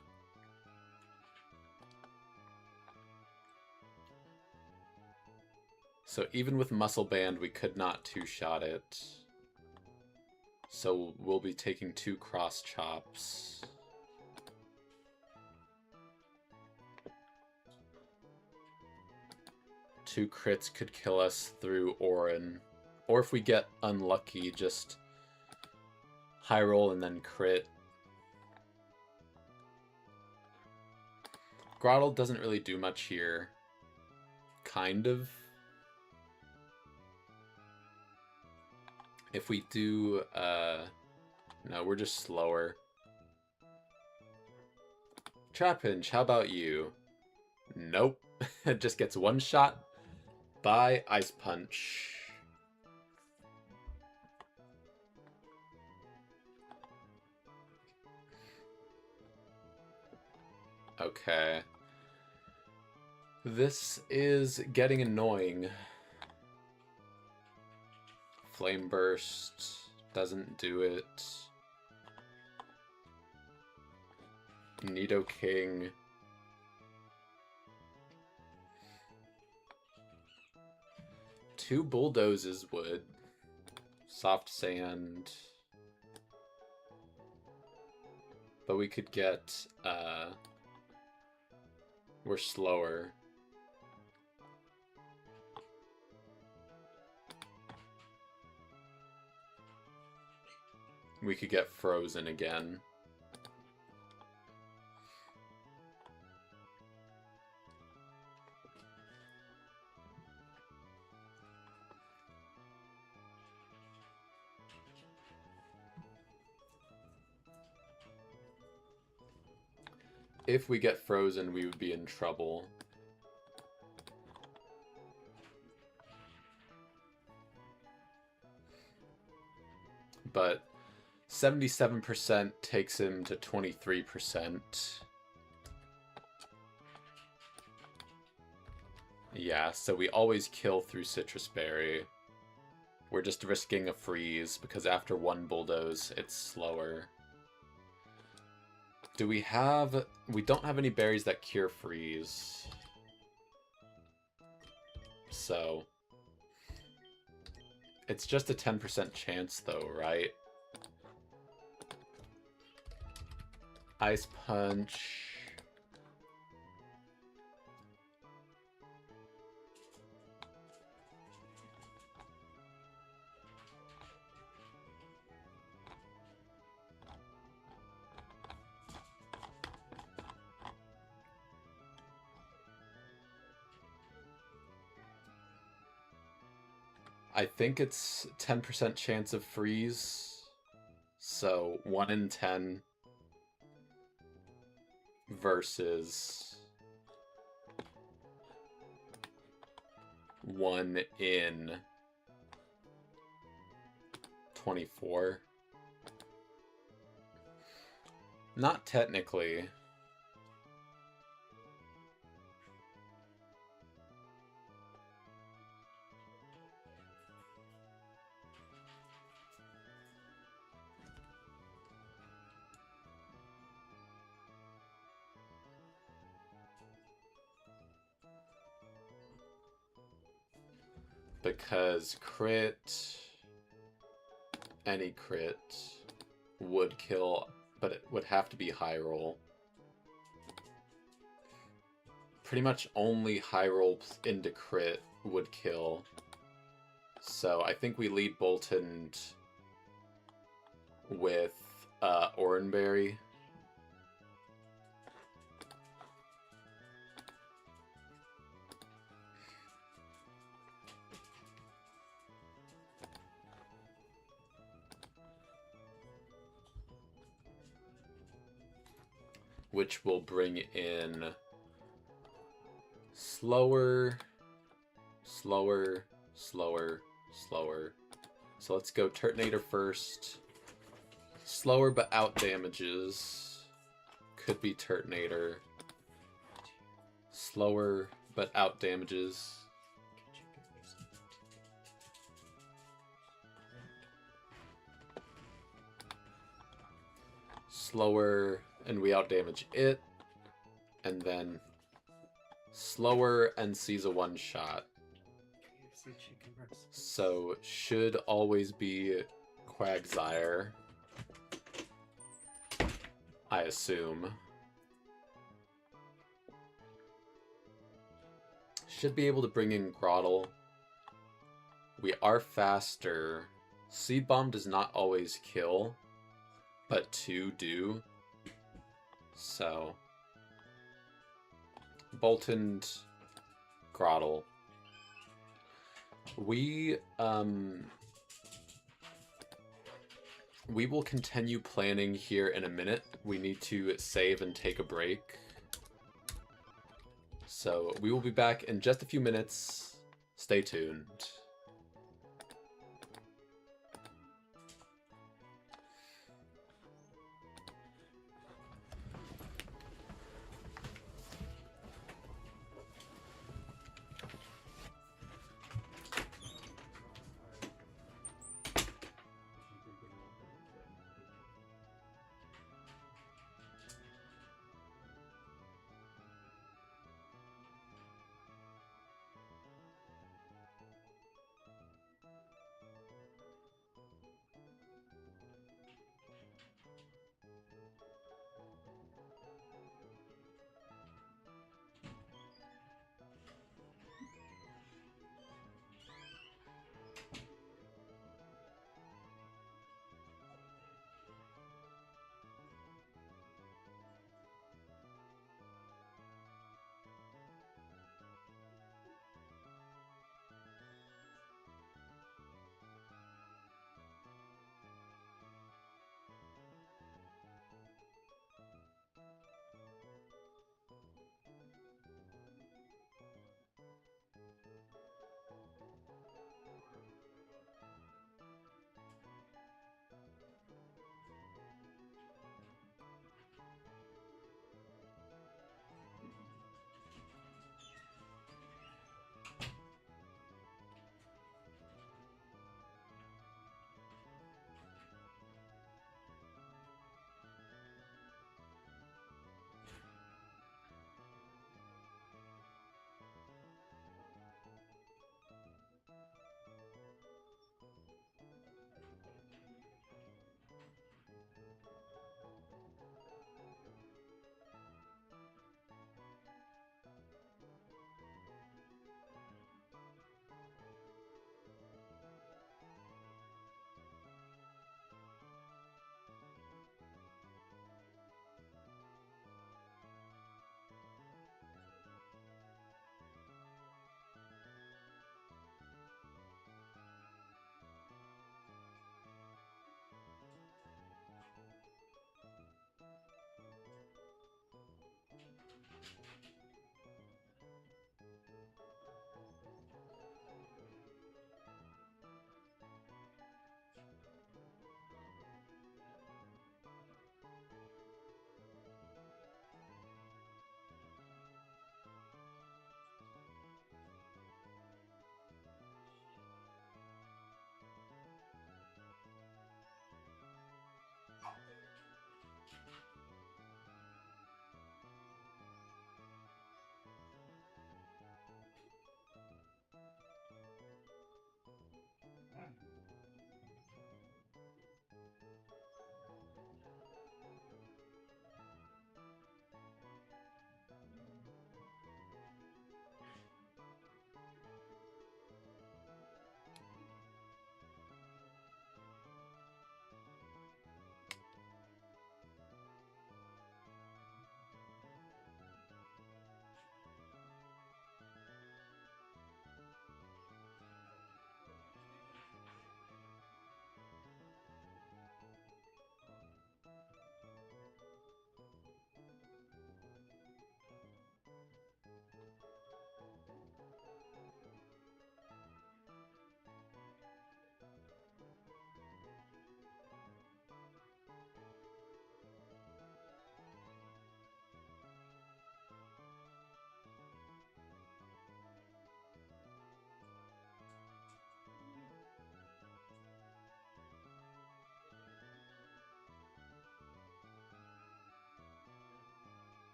So even with Muscle Band, we could not two-shot it. So we'll be taking 2 Cross Chops. Two crits could kill us through Orin. Or if we get unlucky, just high roll and then crit. Grottle doesn't really do much here. Kind of. If we do, no, we're just slower. Trapinch, how about you? Nope. It just gets one shot by Ice Punch. Okay. This is getting annoying. Flame Burst doesn't do it. Nidoking. Two Bulldozes would. Soft Sand. But we could get, we're slower. We could get frozen again. If we get frozen, we would be in trouble. but 77% takes him to 23%. Yeah, so we always kill through Citrus Berry. We're just risking a freeze, because after one Bulldoze, it's slower. Do we have... We don't have any berries that cure freeze. So... It's just a 10% chance, though, right? Ice Punch... I think it's 10% chance of freeze, so 1 in 10 versus 1 in 24. Not technically. Because crit, any crit would kill, but it would have to be high roll. Pretty much only high roll into crit would kill. So I think we lead Bolton with Oranberry. Which will bring in slower, slower, slower, slower. So let's go Turtonator first. Slower but out damages. Could be Turtonator. Slower but out damages. Slower and we out damage it. And then slower and sees a one shot. So should always be Quagsire, I assume. Should be able to bring in Grotle. We are faster. Seed Bomb does not always kill, but 2 do. So Bolton, Grotle. We will continue planning here in a minute. We need to save and take a break. So we will be back in just a few minutes. Stay tuned.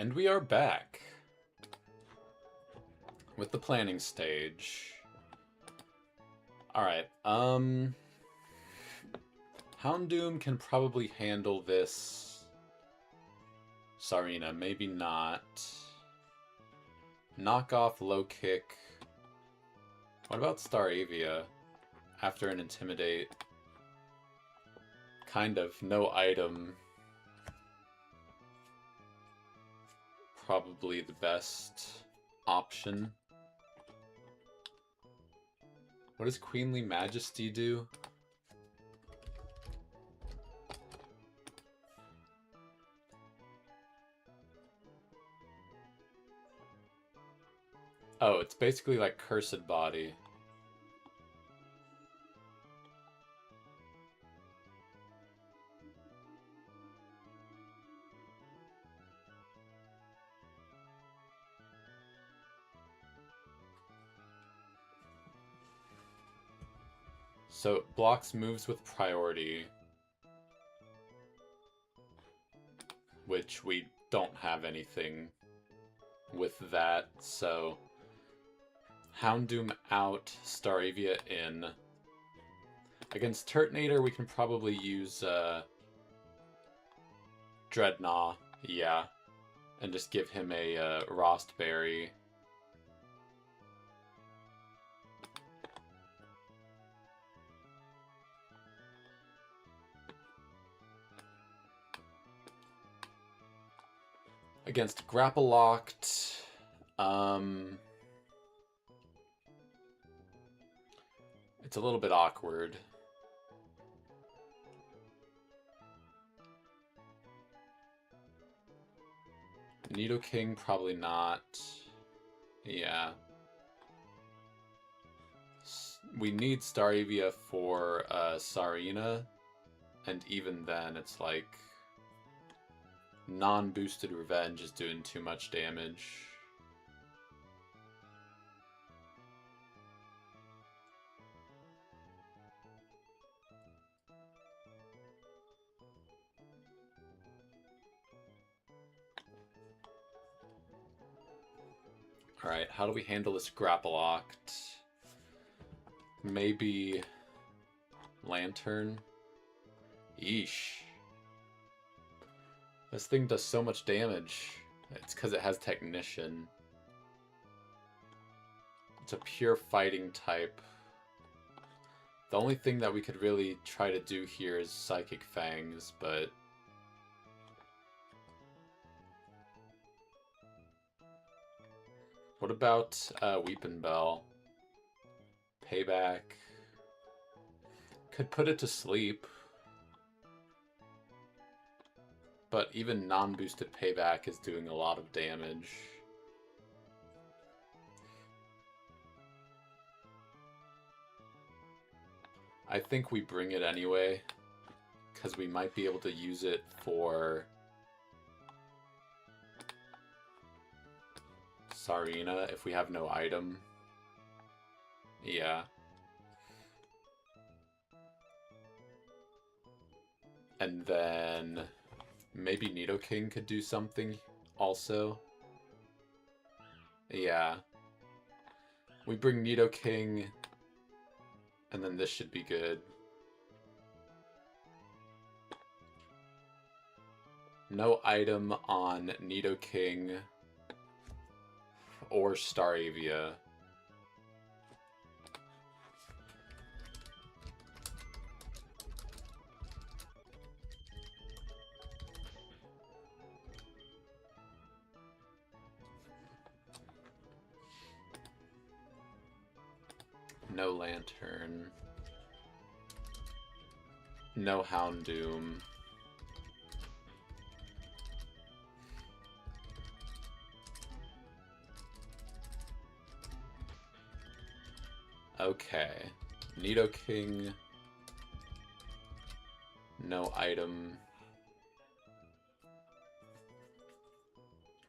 And we are back with the planning stage. Alright, Houndoom can probably handle this. Sarina, maybe not. Knock off low kick. What about Staravia? After an intimidate. Kind of. No item. Probably the best option. What does Queenly Majesty do? Oh, it's basically like Cursed Body. So it blocks moves with priority, which we don't have anything with that, so Houndoom out, Staravia in. Against Turtonator, we can probably use Dreadnought, yeah, and just give him a Rostberry. Against Grapple Locked, it's a little bit awkward. Nidoking, probably not. Yeah. We need Staravia for Sarina, and even then it's like non-boosted Revenge is doing too much damage. Alright, how do we handle this Grapple Locked? Maybe Lantern? Yeesh. This thing does so much damage. It's because it has Technician. It's a pure fighting type. The only thing that we could really try to do here is Psychic Fangs, but what about Weepin' Bell? Payback. Could put it to sleep. But even non-boosted Payback is doing a lot of damage. I think we bring it anyway, because we might be able to use it for Sarina if we have no item. Yeah. And then maybe Nidoking could do something also. Yeah. We bring Nidoking, and then this should be good. No item on Nidoking or Staravia. No Lantern. No Houndoom. Okay. Nidoking. No item.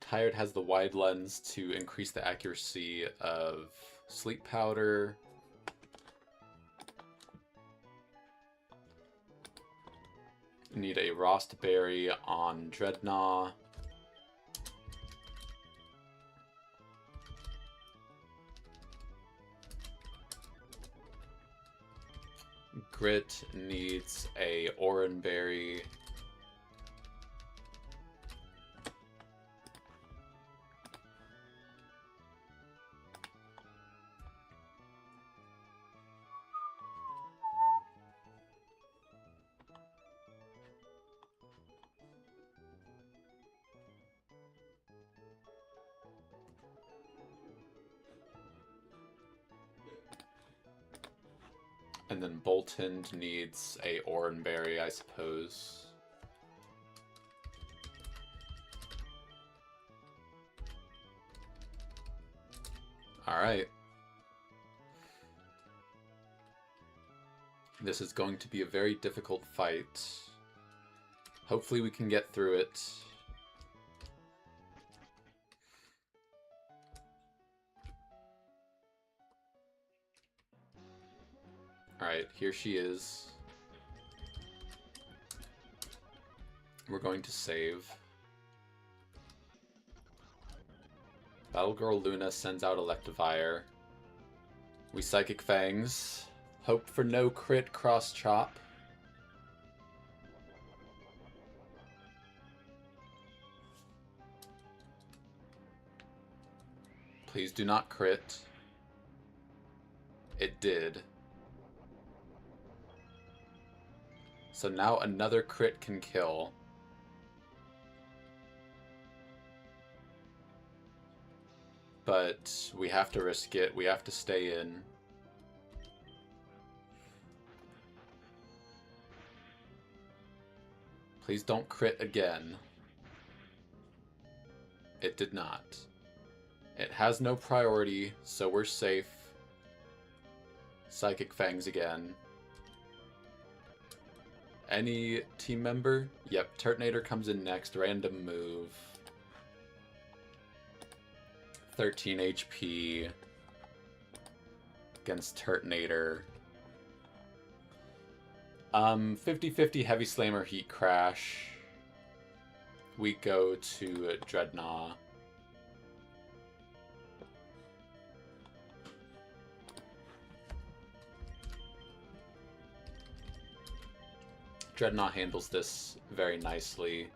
Tired has the wide lens to increase the accuracy of Sleep Powder. Need a Rostberry on Dreadnought. Grit needs a Oranberry. And then Boltond needs a Oranberry, I suppose. Alright. This is going to be a very difficult fight. Hopefully we can get through it. Alright, here she is. We're going to save. Battlegirl Luna sends out Electivire. We Psychic Fangs. Hope for no crit cross chop. Please do not crit. It did. So now another crit can kill. But we have to risk it. We have to stay in. Please don't crit again. It did not. It has no priority, so we're safe. Psychic Fangs again. Any team member? Yep, Turtonator comes in next. Random move. 13 HP against Turtonator. 50-50 Heavy Slammer Heat Crash. We go to Dreadnought. Dreadnought handles this very nicely.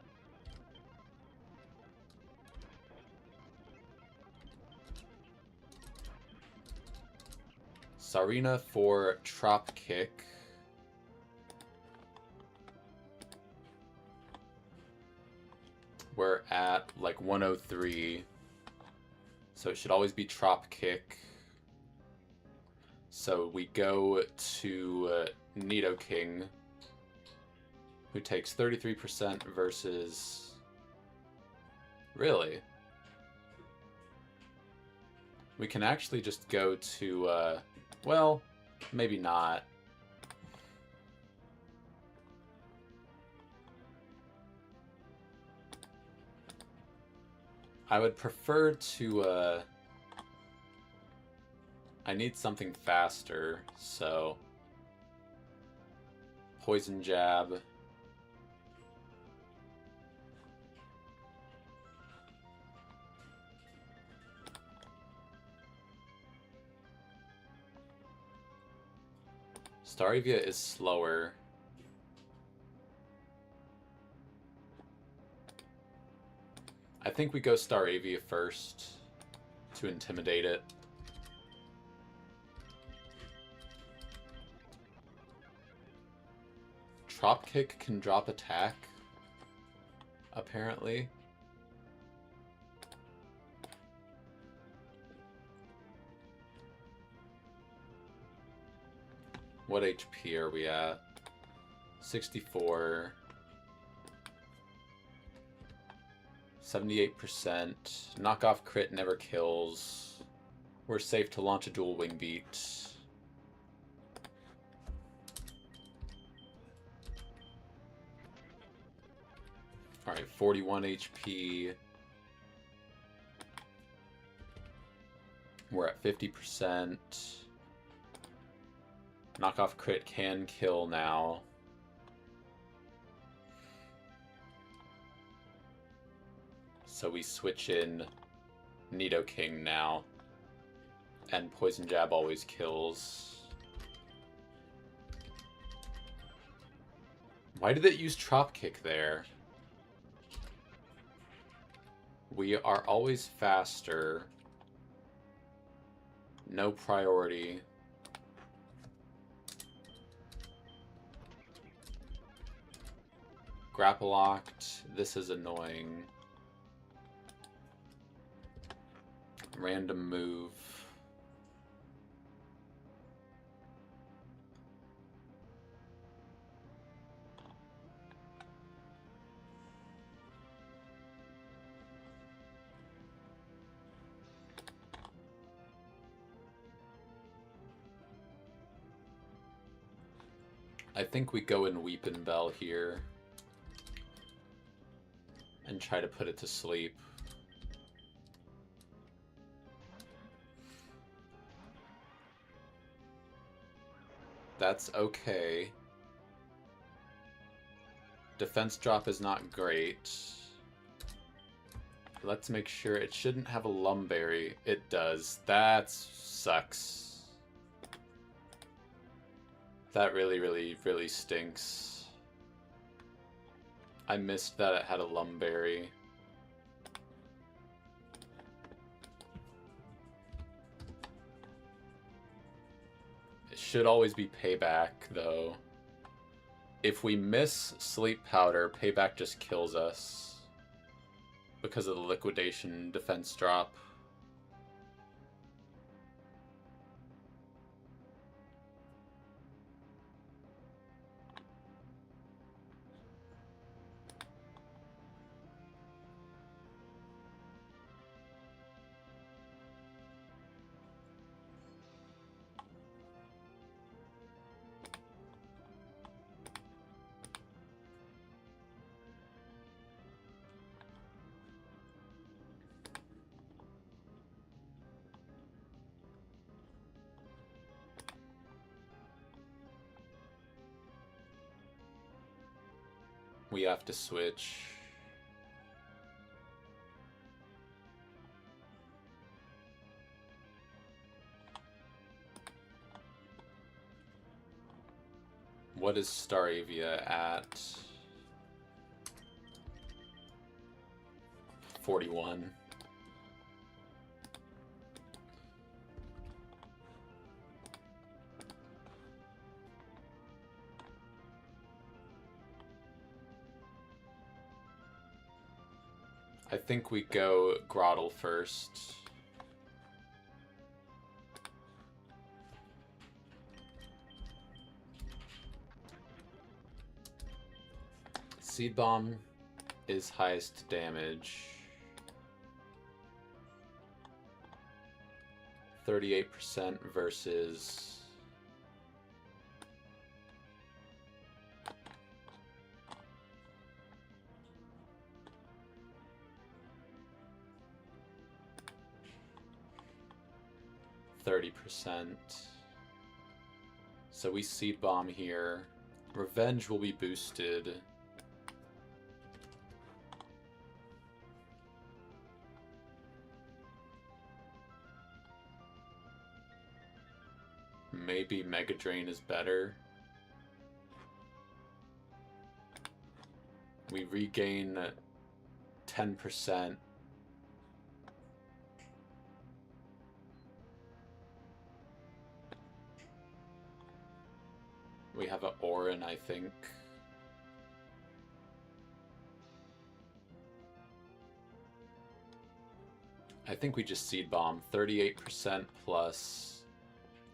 Sarina for Trop Kick. We're at like 103. So it should always be Trop Kick. So we go to Nidoking, who takes 33% versus... Really? We can actually just go to, well, maybe not. I would prefer to, I need something faster, so... Poison Jab. Staravia is slower. I think we go Staravia first to intimidate it. Trop Kick can drop attack, apparently. What HP are we at? 64. 78%. Knockoff crit never kills. We're safe to launch a dual wing beat. Alright, 41 HP. We're at 50%. Knockoff crit can kill now. So we switch in Nidoking now. And Poison Jab always kills. Why did it use Trop Kick there? We are always faster. No priority. Grapple locked. This is annoying. Random move. I think we go in Weepin' Bell here and try to put it to sleep. That's okay. Defense drop is not great. Let's make sure it shouldn't have a Lumberry. It does. That sucks. That really stinks. I missed that it had a Lumberry. It should always be Payback, though. If we miss Sleep Powder, Payback just kills us because of the Liquidation defense drop. We have to switch. What is Staravia at? 41. I think we go Grottle first. Seed Bomb is highest damage. 38% versus... %. So we Seed Bomb here. Revenge will be boosted. Maybe Mega Drain is better. We regain 10%. We have an Orin, I think. I think we just Seed Bomb. 38% plus.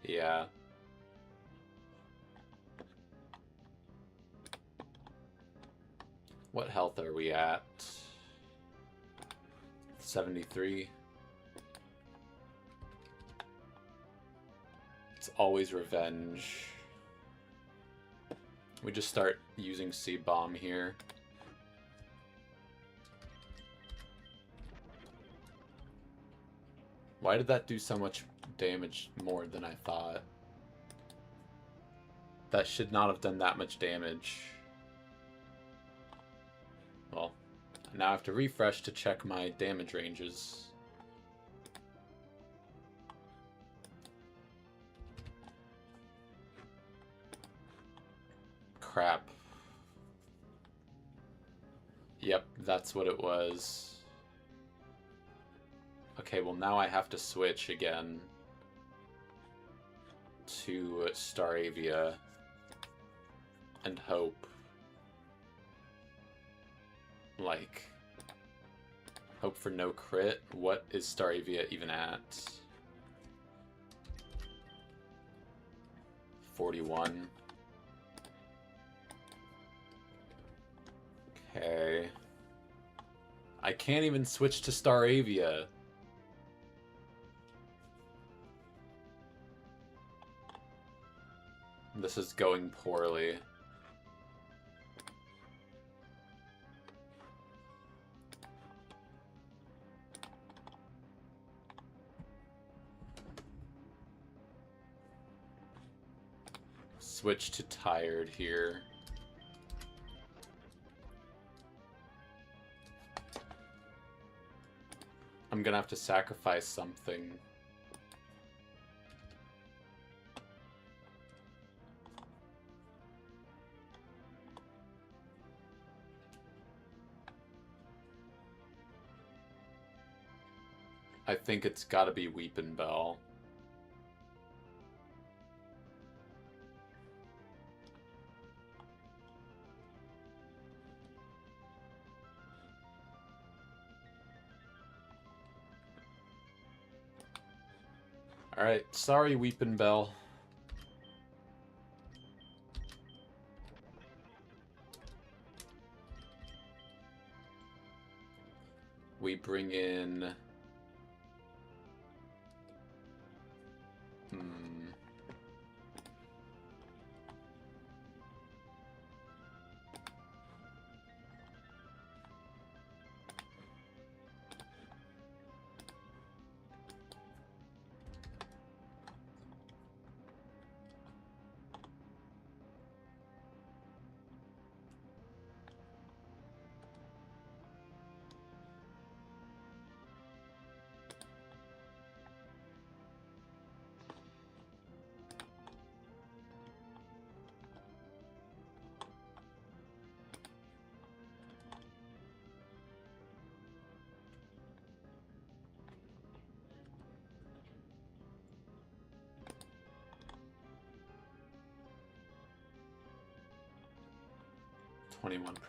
Yeah. What health are we at? 73. It's always Revenge. We just start using Seed Bomb here. Why did that do so much damage more than I thought? That should not have done that much damage. Well, now I have to refresh to check my damage ranges. Crap. Yep, that's what it was. Okay, well now I have to switch again to Staravia and hope. Like, hope for no crit. What is Staravia even at? 41. Okay. I can't even switch to Staravia. This is going poorly. Switch to tired here. I'm gonna have to sacrifice something. I think it's gotta be Weepin' Bell. Alright, sorry Weepin' Bell. We bring in...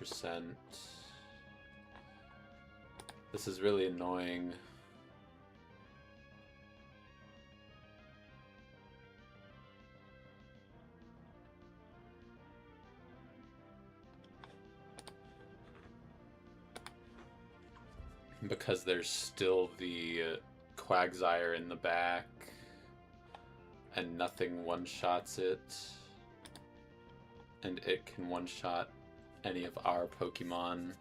%. This is really annoying. Because there's still the Quagsire in the back, and nothing one-shots it, and it can one-shot any of our Pokemon.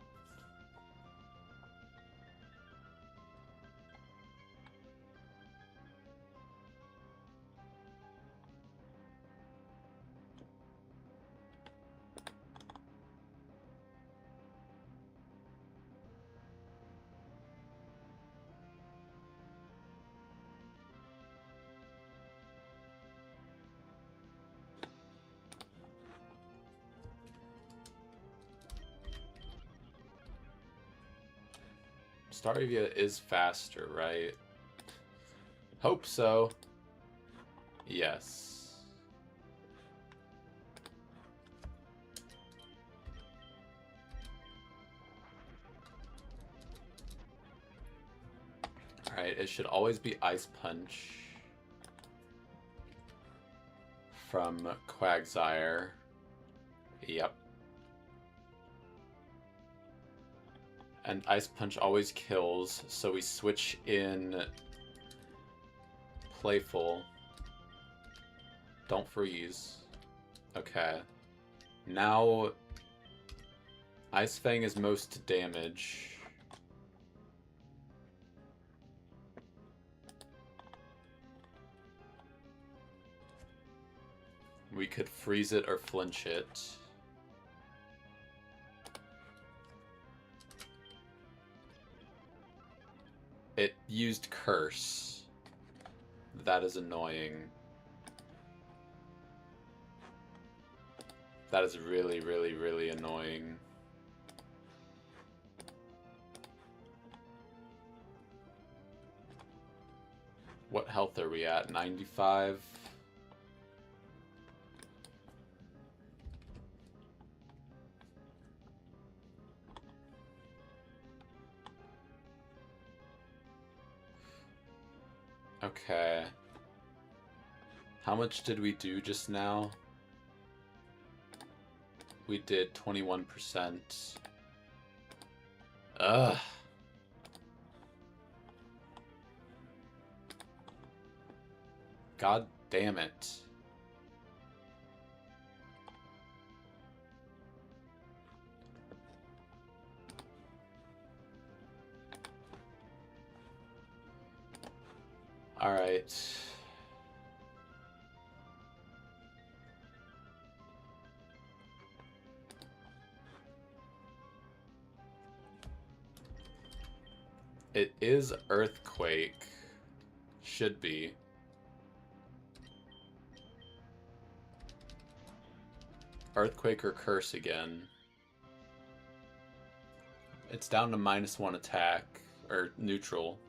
Staravia is faster, right? Hope so. Yes. Alright, it should always be Ice Punch from Quagsire. Yep. And Ice Punch always kills, so we switch in Playful. Don't freeze. Okay. Now, Ice Fang is most damage. We could freeze it or flinch it. It used Curse. That is annoying. That is really, really, really annoying. health are we at? 95? Okay. How much did we do just now? We did 21%. Ugh. God damn it. All right. It is Earthquake. Should be. Earthquake or Curse again. It's down to -1 attack, or neutral.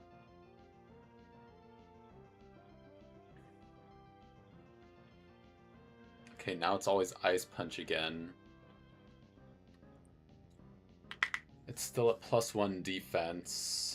Okay, now it's always Ice Punch again. It's still at +1 defense.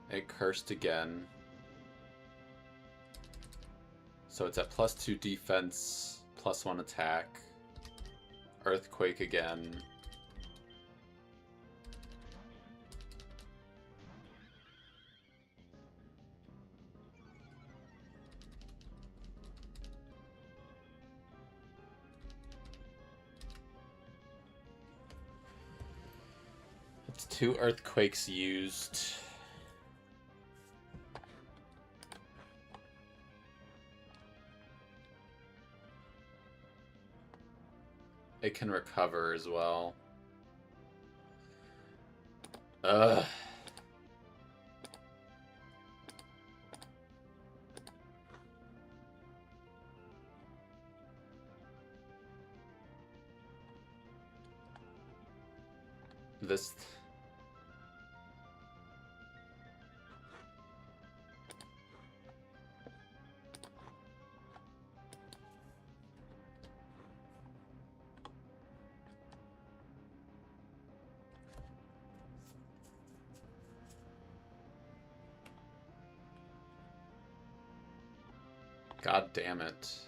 It cursed again. So it's at +2 defense, +1 attack. Earthquake again. It's 2 Earthquakes used. It can recover as well. Ugh. This... God damn it.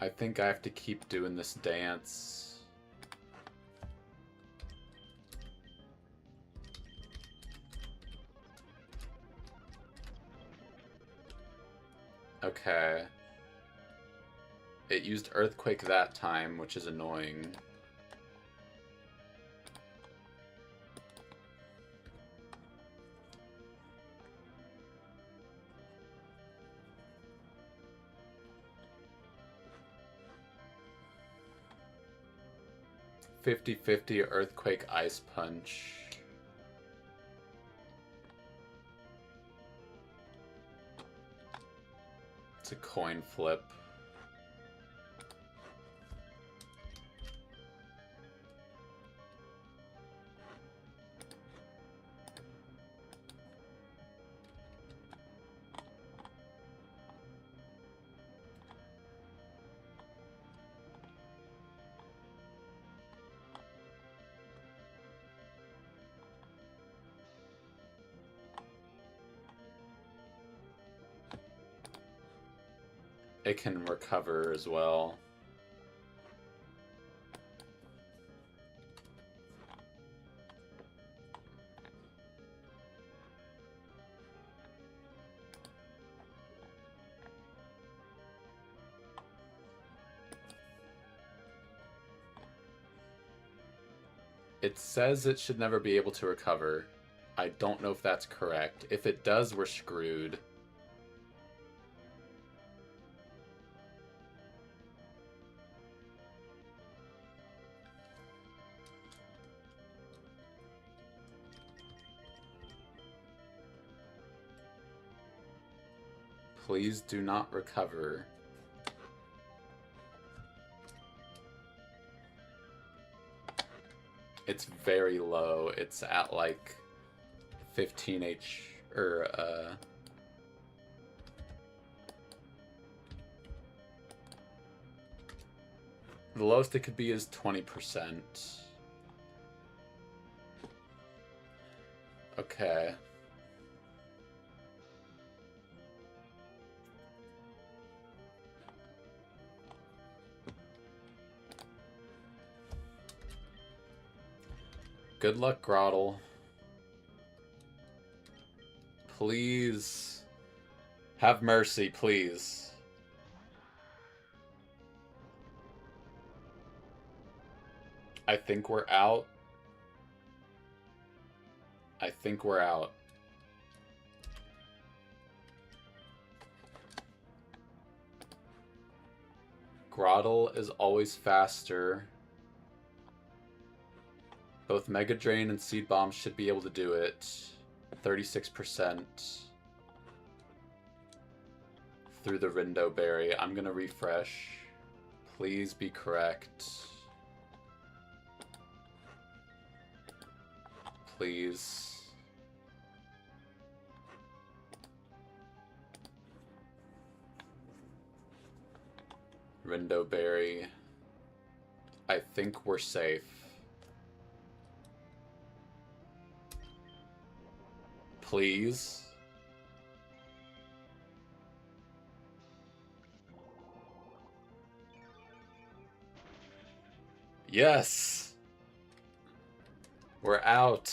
I think I have to keep doing this dance. Okay. It used Earthquake that time, which is annoying. "50-50 Earthquake Ice Punch." It's a coin flip. It can recover as well. It says it should never be able to recover. I don't know if that's correct. If it does, we're screwed. Please do not recover. It's very low. It's at like 15 H or the lowest it could be is 20%. Okay. Good luck, Grottle. Please. Have mercy, please. I think we're out. I think we're out. Grottle is always faster. Both Mega Drain and Seed Bomb should be able to do it. 36% through the Rindo Berry. I'm gonna refresh. Please be correct. Please. Rindo Berry. I think we're safe. Please. Yes! We're out.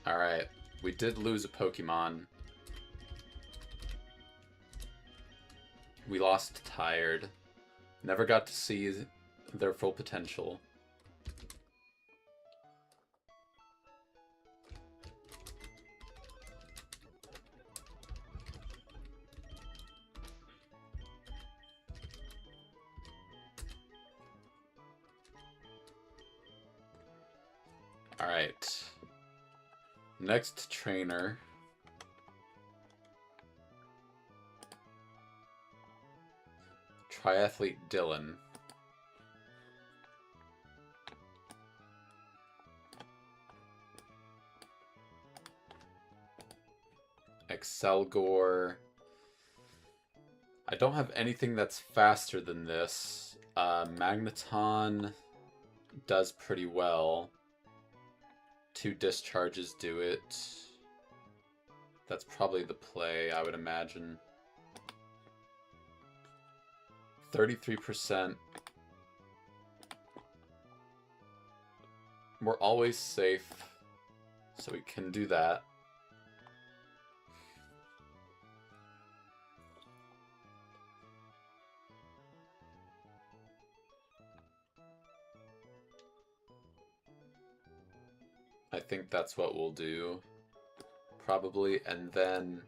Alright. We did lose a Pokemon. We lost Tired. Never got to see their full potential. Alright. Next trainer. Triathlete Dylan. Excelgor. I don't have anything that's faster than this. Magneton does pretty well. 2 discharges do it. That's probably the play, I would imagine. 33%. We're always safe, so we can do that. I think that's what we'll do, probably, and then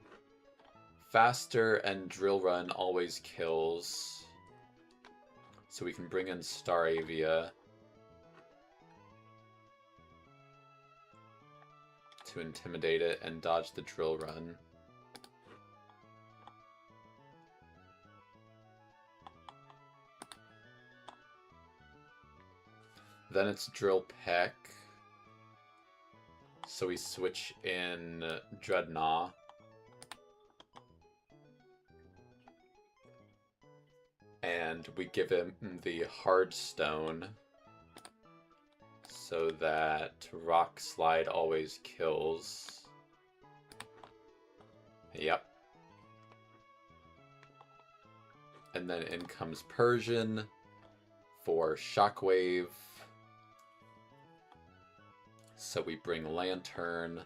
faster and Drill Run always kills, so we can bring in Staravia to intimidate it and dodge the Drill Run. Then it's Drill Peck. So we switch in Dreadnought. And we give him the Hard Stone so that Rock Slide always kills. Yep. And then in comes Persian for Shockwave. So we bring Lantern.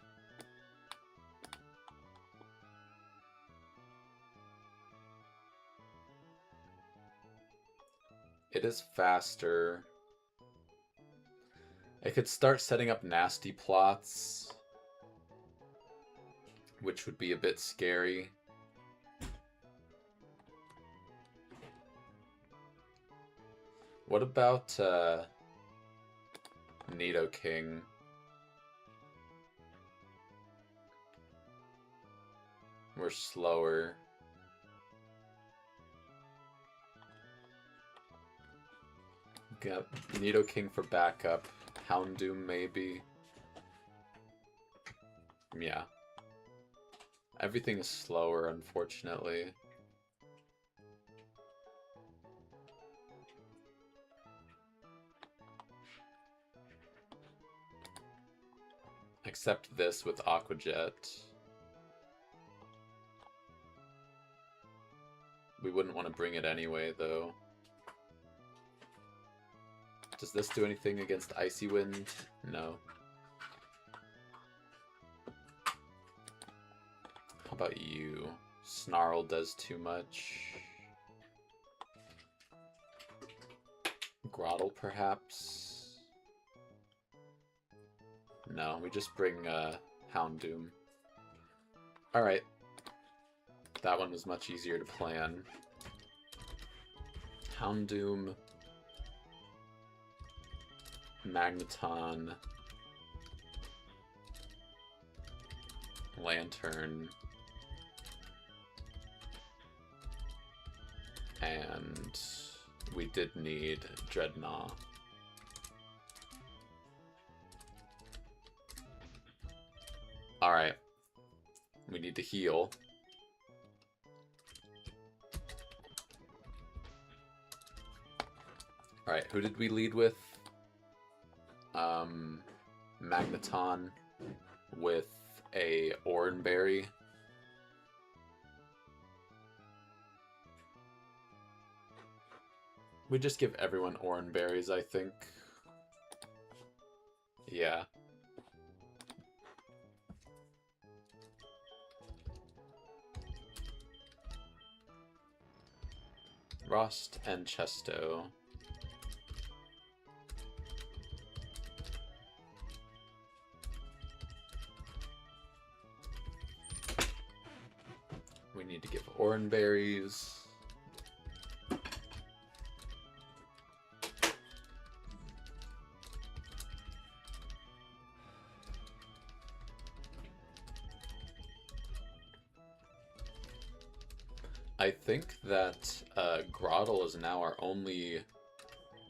It is faster. I could start setting up nasty plots, which would be a bit scary. What about Nidoking? We're slower. Got Nidoking for backup. Houndoom maybe. Yeah. Everything is slower, unfortunately. Except this with Aqua Jet. We wouldn't want to bring it anyway, though. Does this do anything against Icy Wind? No. How about you? Snarl does too much. Grottle, perhaps? No, we just bring Houndoom. Alright. That one was much easier to plan. Houndoom. Magneton. Lantern. And we did need Dreadnought. Alright. We need to heal. Alright, who did we lead with? Magneton with a Oranberry. We just give everyone Oranberries, I think. Yeah. Rost and Chesto. We need to give Oranberries. I think that Grottle is now our only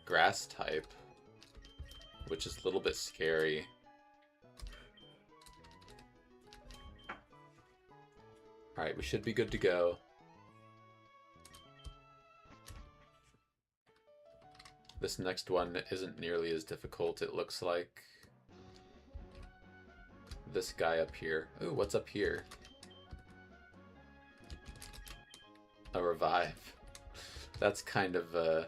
grass type, which is a little bit scary. Alright, we should be good to go. This next one isn't nearly as difficult, it looks like. This guy up here. Ooh, what's up here? A revive. That's kind of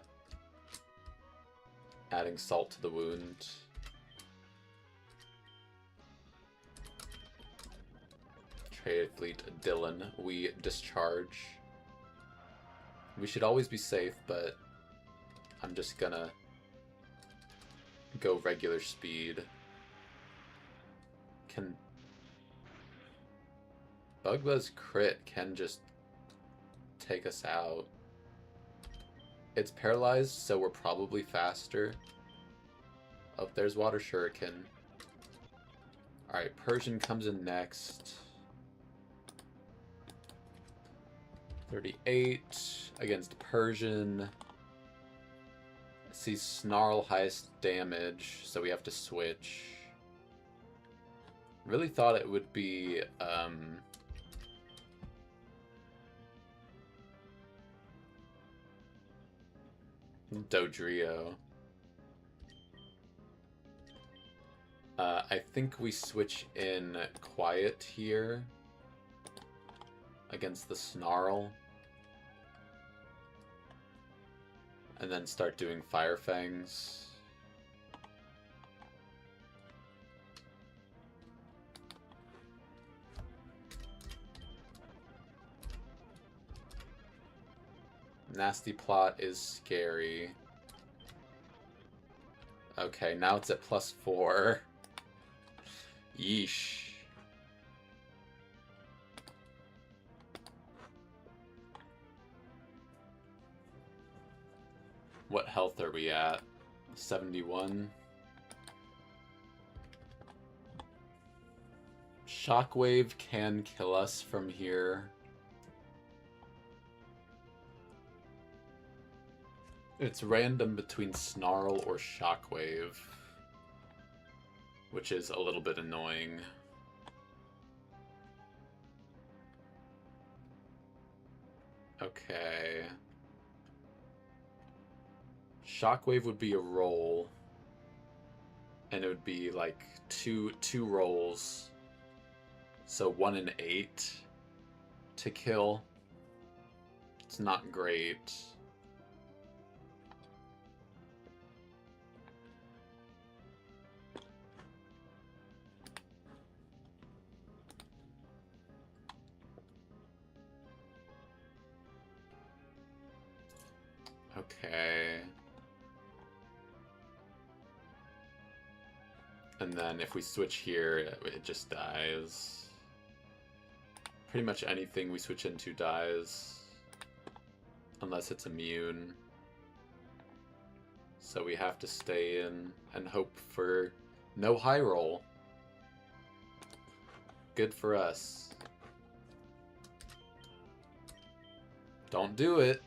adding salt to the wound. Trade Fleet Dylan. We discharge. We should always be safe, but I'm just gonna go regular speed. Can Bugbuzz crit can just take us out. It's paralyzed, so we're probably faster. Oh, there's Water Shuriken. Alright, Persian comes in next. 38 against Persian. I see Snarl highest damage, so we have to switch. Really thought it would be Dodrio. I think we switch in Quiet here against the Snarl. And then start doing Fire Fangs. Nasty Plot is scary. Okay, now it's at +4. Yeesh. What health are we at? 71. Shockwave can kill us from here. It's random between Snarl or Shockwave, which is a little bit annoying. Okay. Shockwave would be a roll, and it would be like two rolls, so 1 in 8 to kill. It's not great. Okay. And then if we switch here, it just dies. Pretty much anything we switch into dies. Unless it's immune. So we have to stay in and hope for no high roll. Good for us. Don't do it.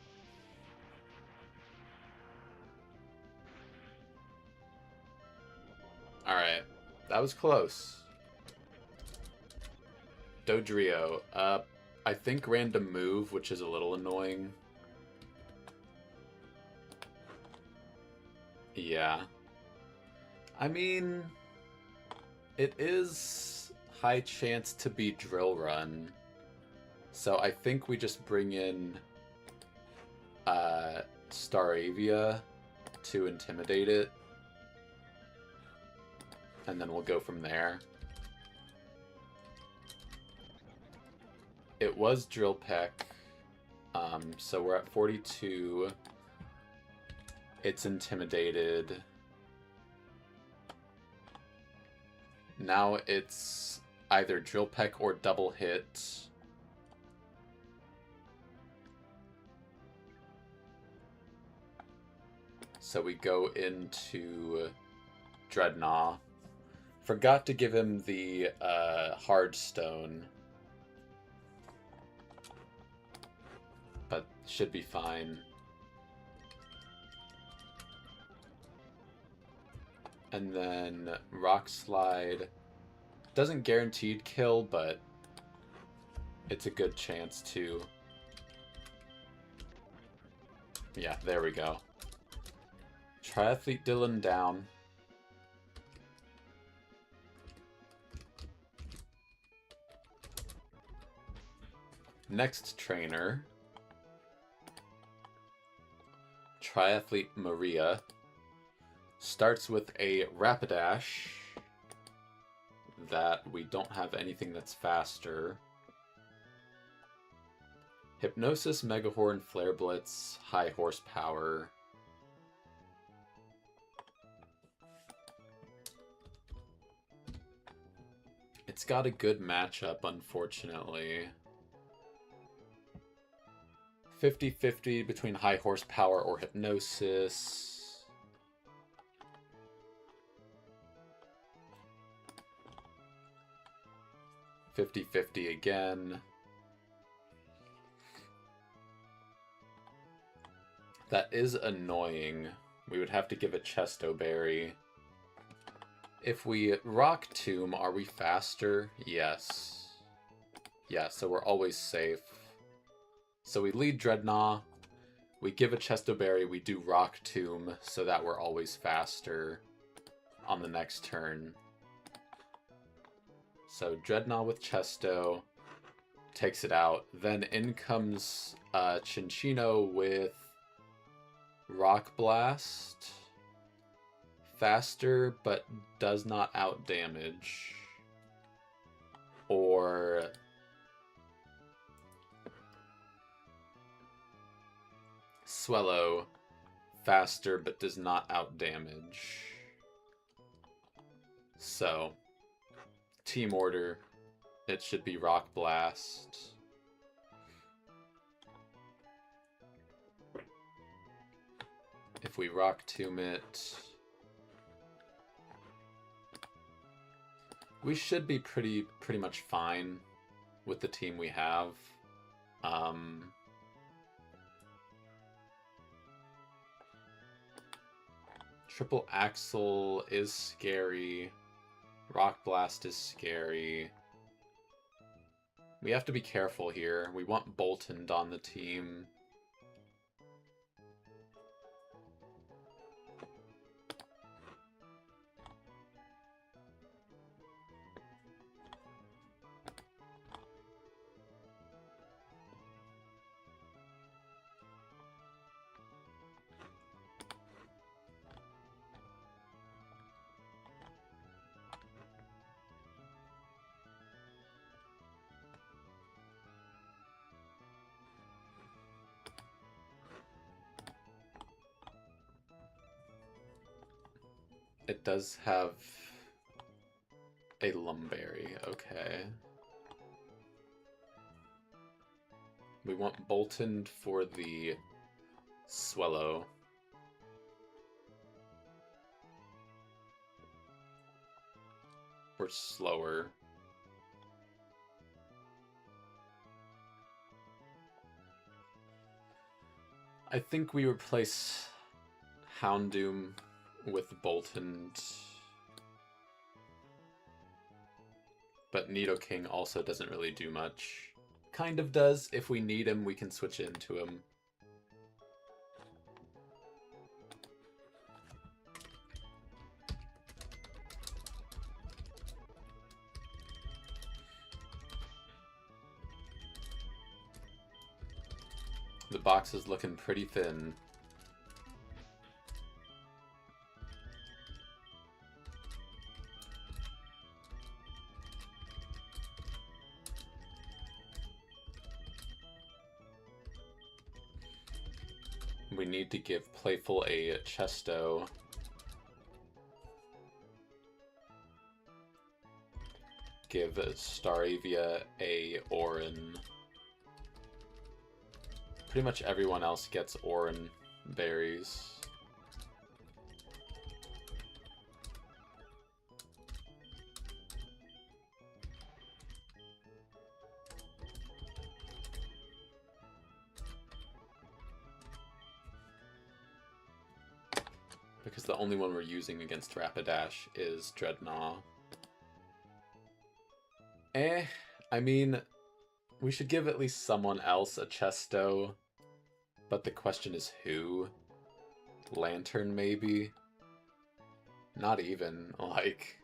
Alright, that was close. Dodrio. I think random move, which is a little annoying. Yeah. I mean, it is high chance to be Drill Run. So I think we just bring in Staravia to intimidate it. And then we'll go from there. It was Drill Peck. So we're at 42. It's intimidated. Now it's either Drill Peck or double hit. So we go into Dreadnought. Forgot to give him the hard stone. But should be fine. And then Rock Slide. Doesn't guaranteed kill, but it's a good chance to. Yeah, there we go. Triathlete Dylan down. Next trainer. Triathlete Maria. Starts with a Rapidash that we don't have anything that's faster. Hypnosis, Megahorn, Flare Blitz, high horsepower. It's got a good matchup, unfortunately. 50-50 between high horsepower or Hypnosis. 50-50 again. That is annoying. We would have to give it Chesto Berry. If we Rock Tomb, are we faster? Yes. Yeah, so we're always safe. So we lead Dreadnought. We give a Chesto Berry, we do Rock Tomb, so that we're always faster on the next turn. So Dreadnought with Chesto takes it out. Then in comes Cinccino with Rock Blast. Faster, but does not outdamage. Or Swellow, faster, but does not outdamage. So, team order, it should be Rock Blast. If we Rock Tomb it, we should be pretty much fine with the team we have. Triple Axle is scary. Rock Blast is scary. We have to be careful here. We want Boltund on the team. It does have a Lumberry, okay. We want Boltund for the Swellow. We're slower. I think we replace Houndoom with Boltund. But Nidoking also doesn't really do much. Kind of does. If we need him, we can switch into him. The box is looking pretty thin. We need to give Playful a Chesto. Give Staravia a Orin. Pretty much everyone else gets Orin berries. Because the only one we're using against Rapidash is Dreadnought. I mean, we should give at least someone else a Chesto. But the question is who? Lantern, maybe? Not even, like...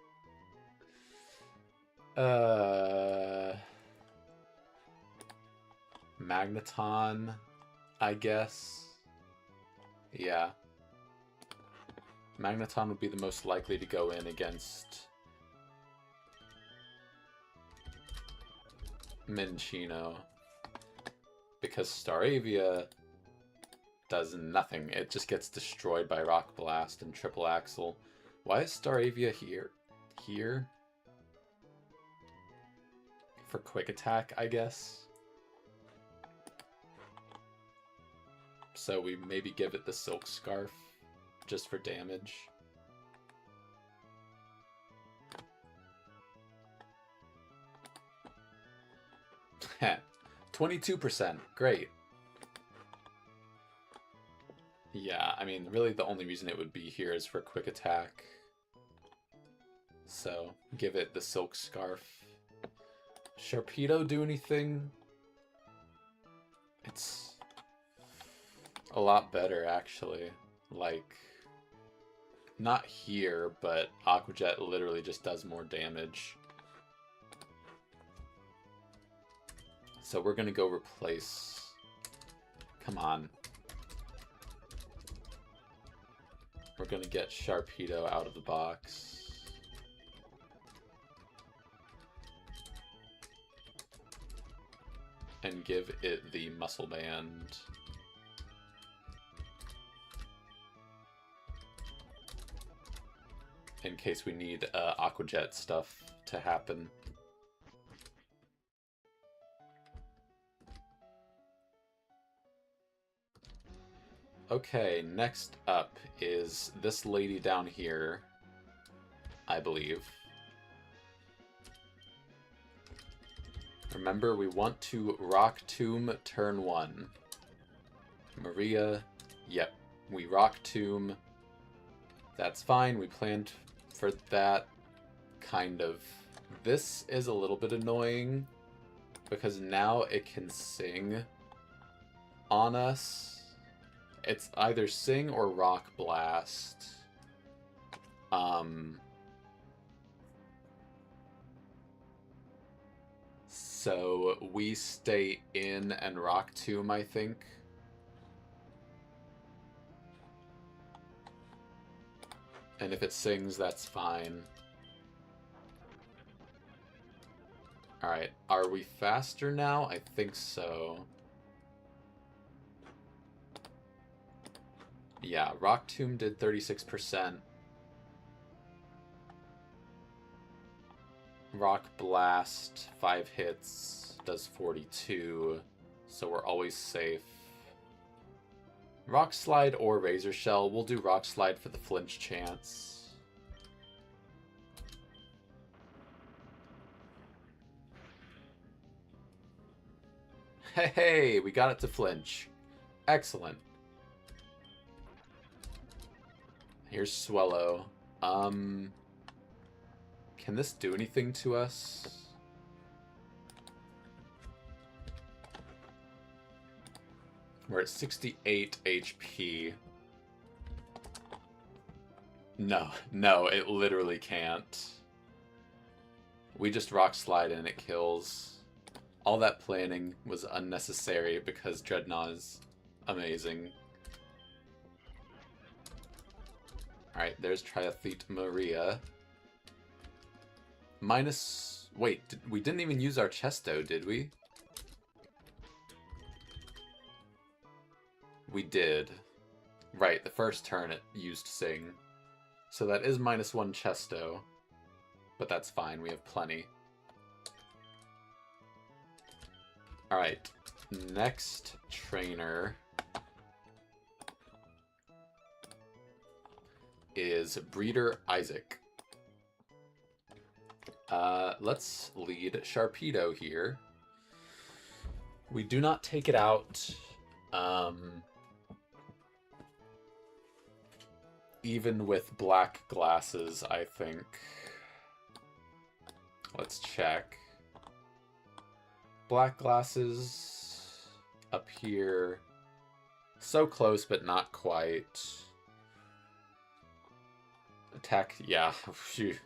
Magneton, I guess? Yeah. Magneton would be the most likely to go in against Minccino. Because Staravia does nothing. It just gets destroyed by Rock Blast and Triple Axle. Why is Staravia here? Here? For Quick Attack, I guess? So we maybe give it the Silk Scarf just for damage. 22%. Great. Yeah, I mean, really the only reason it would be here is for Quick Attack. So, give it the Silk Scarf. Sharpedo do anything? It's a lot better, actually. Like, not here, but Aqua Jet literally just does more damage. So we're gonna go replace... Come on. We're gonna get Sharpedo out of the box. And give it the Muscle Band. in case we need Aquajet stuff to happen. Okay, next up is this lady down here, I believe. Remember, we want to Rock Tomb turn 1. Maria, yep, we Rock Tomb. That's fine, we planned for that, kind of. This is a little bit annoying, because now it can sing on us. It's either Sing or Rock Blast. So we stay in and Rock Tomb, I think. And if it sings, that's fine. Alright, are we faster now? I think so. Yeah, Rock Tomb did 36%. Rock Blast, 5 hits, does 42, so we're always safe. Rock Slide or Razor Shell. We'll do Rock Slide for the flinch chance. Hey, we got it to flinch. Excellent. Here's Swellow. Can this do anything to us? We're at 68 HP. No, it literally can't. We just Rock Slide and it kills. All that planning was unnecessary because Dreadnought is amazing. Alright, there's Triathlete Maria. Minus... Wait, we didn't even use our Chesto, did we? We did. Right, the first turn it used Sing. So that is -1 Chesto. But that's fine, we have plenty. Alright, next trainer is Breeder Isaac. Let's lead Sharpedo here. We do not take it out. Even with black glasses, I think. Let's check. Black glasses up here. So close, but not quite. Attack, yeah, phew.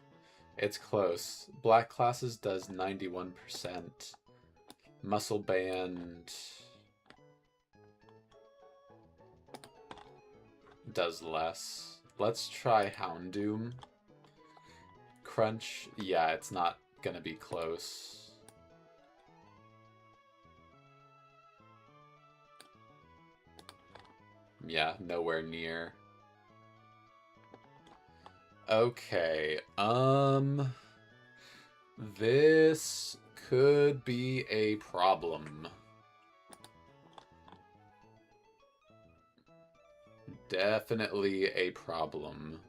It's close. Black classes does 91%. Muscle Band does less. Let's try Houndoom. Crunch, yeah, it's not gonna be close. Yeah, nowhere near. Okay, this could be a problem. Definitely a problem.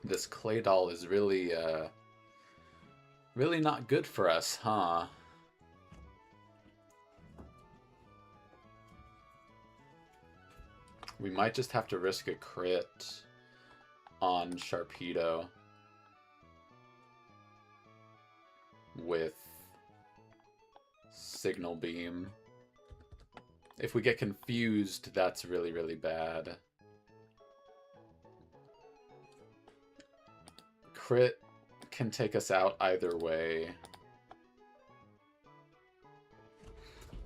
This clay doll is really, really not good for us, huh? We might just have to risk a crit on Sharpedo with Signal Beam. If we get confused, that's really, really bad. Crit can take us out either way.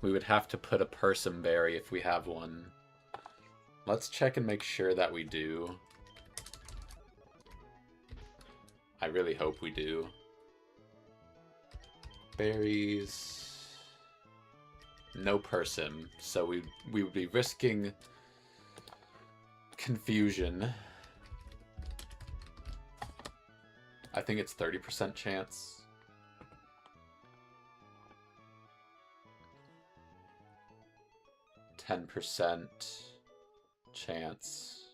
We would have to put a Persimberry if we have one. Let's check and make sure that we do. I really hope we do. Berries. No person. So we would be risking confusion. I think it's 30% chance. %, chance.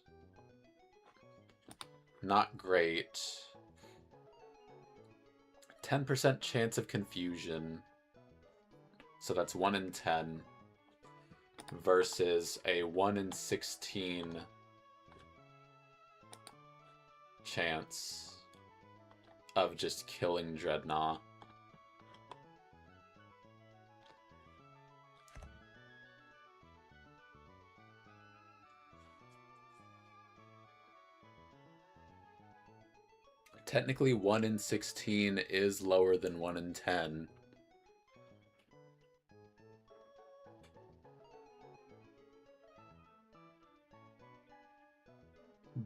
Not great. 10% chance of confusion. So that's 1 in 10. Versus a 1 in 16 chance of just killing Dreadnought. Technically, 1 in 16 is lower than 1 in 10.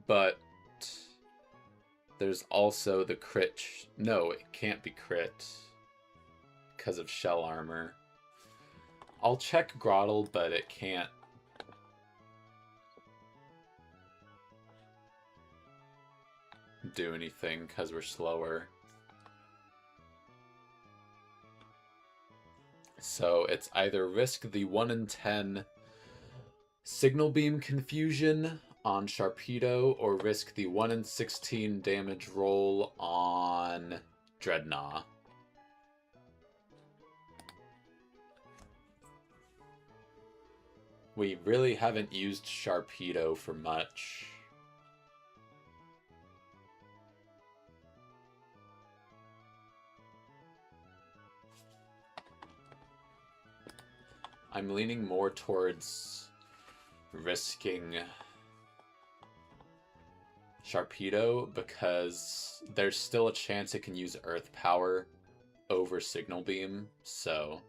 But there's also the crit. No, it can't be crit because of shell armor. I'll check Grottle, but it can't. Do anything because we're slower. So it's either risk the 1 in 10 signal beam confusion on Sharpedo or risk the 1 in 16 damage roll on Dreadnought. We really haven't used Sharpedo for much. I'm leaning more towards risking Sharpedo because there's still a chance it can use Earth Power over Signal Beam, so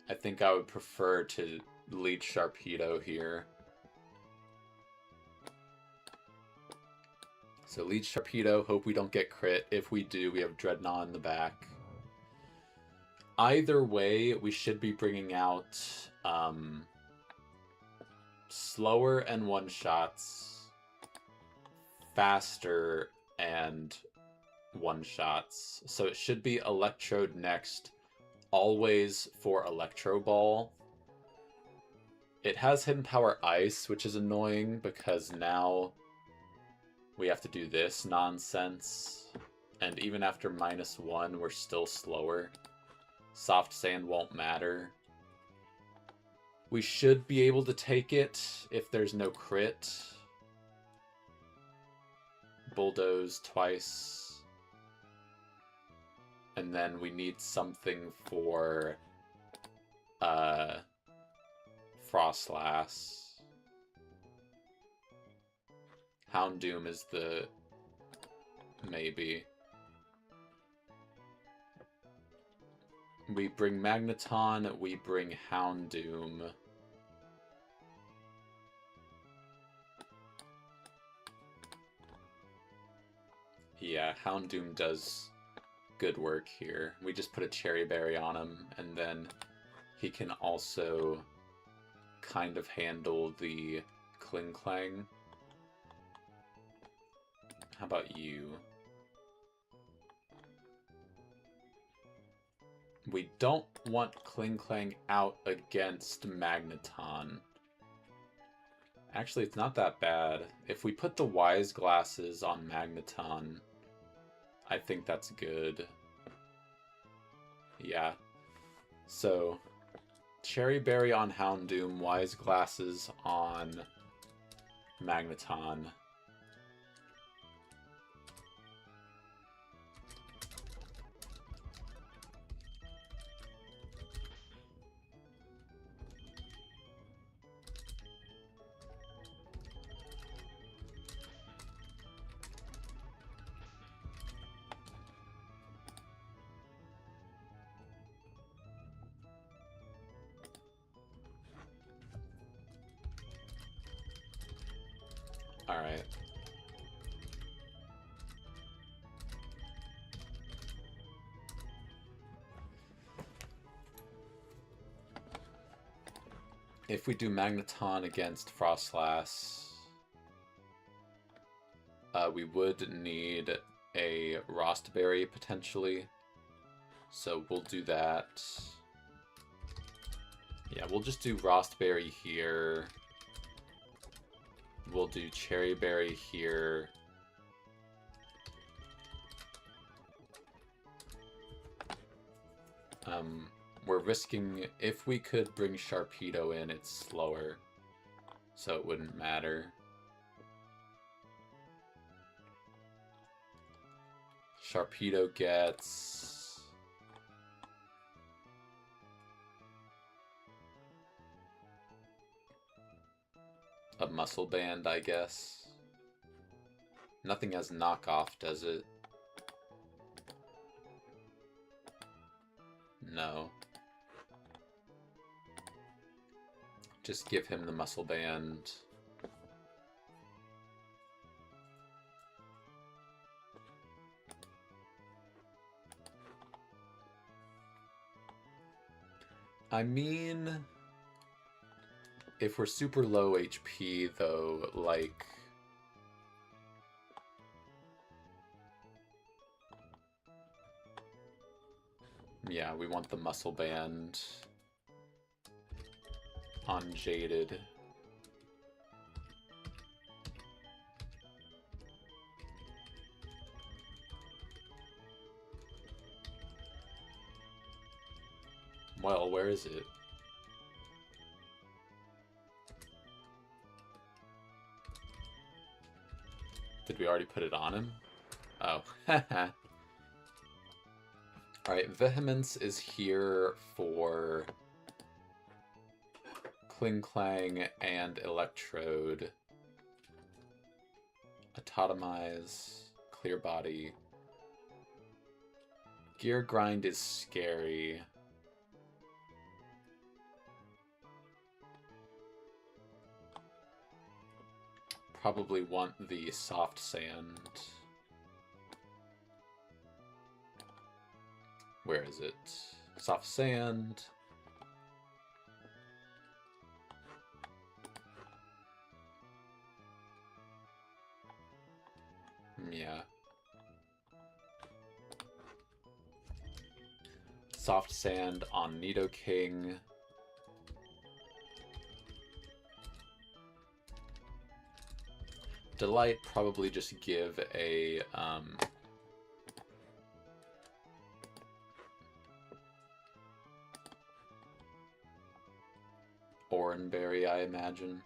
I think I would prefer to lead Sharpedo here. So lead Sharpedo, hope we don't get crit. If we do, we have Dreadnought in the back. Either way, we should be bringing out slower and one-shots, faster and one-shots. So it should be Electrode next, always for Electro Ball. It has Hidden Power Ice, which is annoying because now we have to do this nonsense. And even after -1, we're still slower. Soft Sand won't matter. We should be able to take it if there's no crit. Bulldoze twice. And then we need something for Frostlass. Houndoom is the maybe. We bring Magneton, we bring Houndoom. Yeah, Houndoom does good work here. We just put a Cherry Berry on him, and then he can also kind of handle the Kling Clang. How about you? We don't want Kling Clang out against Magneton. Actually, it's not that bad. If we put the Wise Glasses on Magneton, I think that's good. Yeah. So, Cherry Berry on Houndoom, Wise Glasses on Magneton. Alright. If we do Magneton against Frostlass, we would need a Rostberry potentially. So we'll do that. Yeah, we'll just do Rostberry here. We'll do Cherry Berry here. We're risking, if we could bring Sharpedo in, it's slower, so it wouldn't matter. Sharpedo gets... a Muscle Band, I guess. Nothing has knockoff, does it? No. Just give him the Muscle Band. I mean, if we're super low HP, though, like... yeah, we want the Muscle Band on Jaded. Well, where is it? Did we already put it on him? Oh, haha. Alright, Vehemence is here for Klinklang and Electrode. Atomize, Clear Body. Gear Grind is scary. Probably want the Soft Sand. Where is it? Soft Sand. Yeah. Soft Sand on Nidoking. Delight, probably just give a Oranberry, I imagine.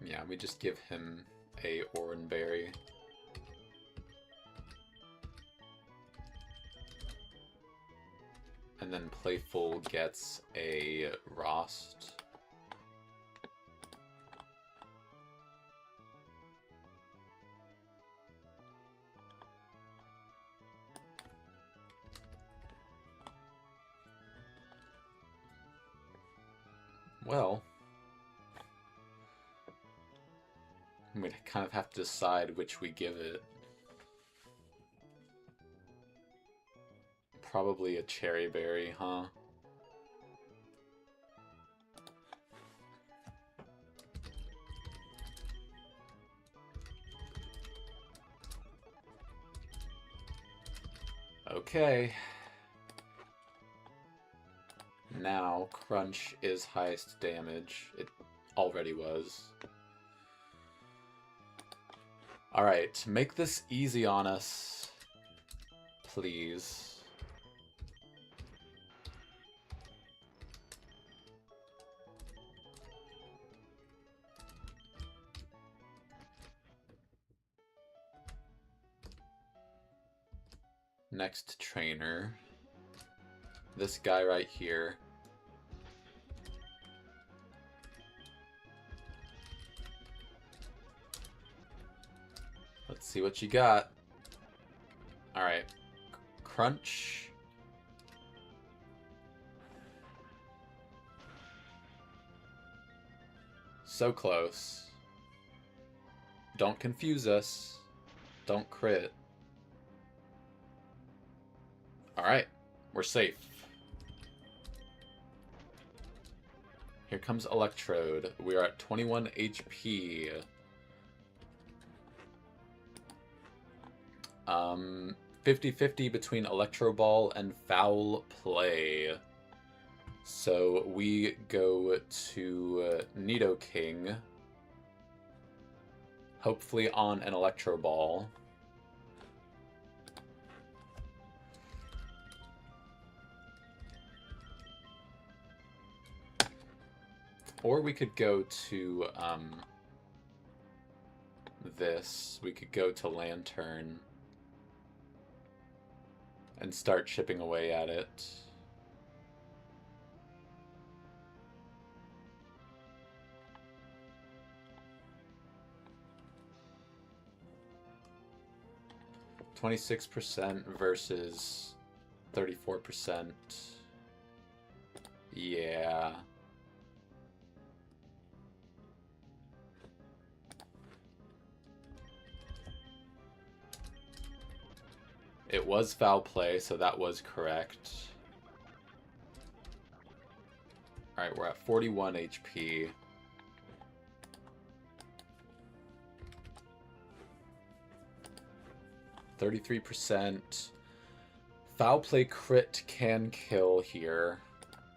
Yeah, we just give him a Oranberry. And then Playful gets a Rost. Well, we kind of have to decide which we give it. Probably a Cherry Berry, huh? Okay. Now, Crunch is highest damage. It already was. Alright, make this easy on us, please. Next trainer. This guy right here. Let's see what you got. Alright. Crunch. So close. Don't confuse us. Don't crit. Alright, we're safe. Here comes Electrode. We are at 21 HP. 50-50 between Electro Ball and Foul Play. So we go to Nidoking. Hopefully on an Electro Ball. Or we could go to this. We could go to Lantern and start chipping away at it. %26 versus 34%. Yeah. It was foul play, so that was correct. Alright, we're at 41 HP. %. Foul play crit can kill here.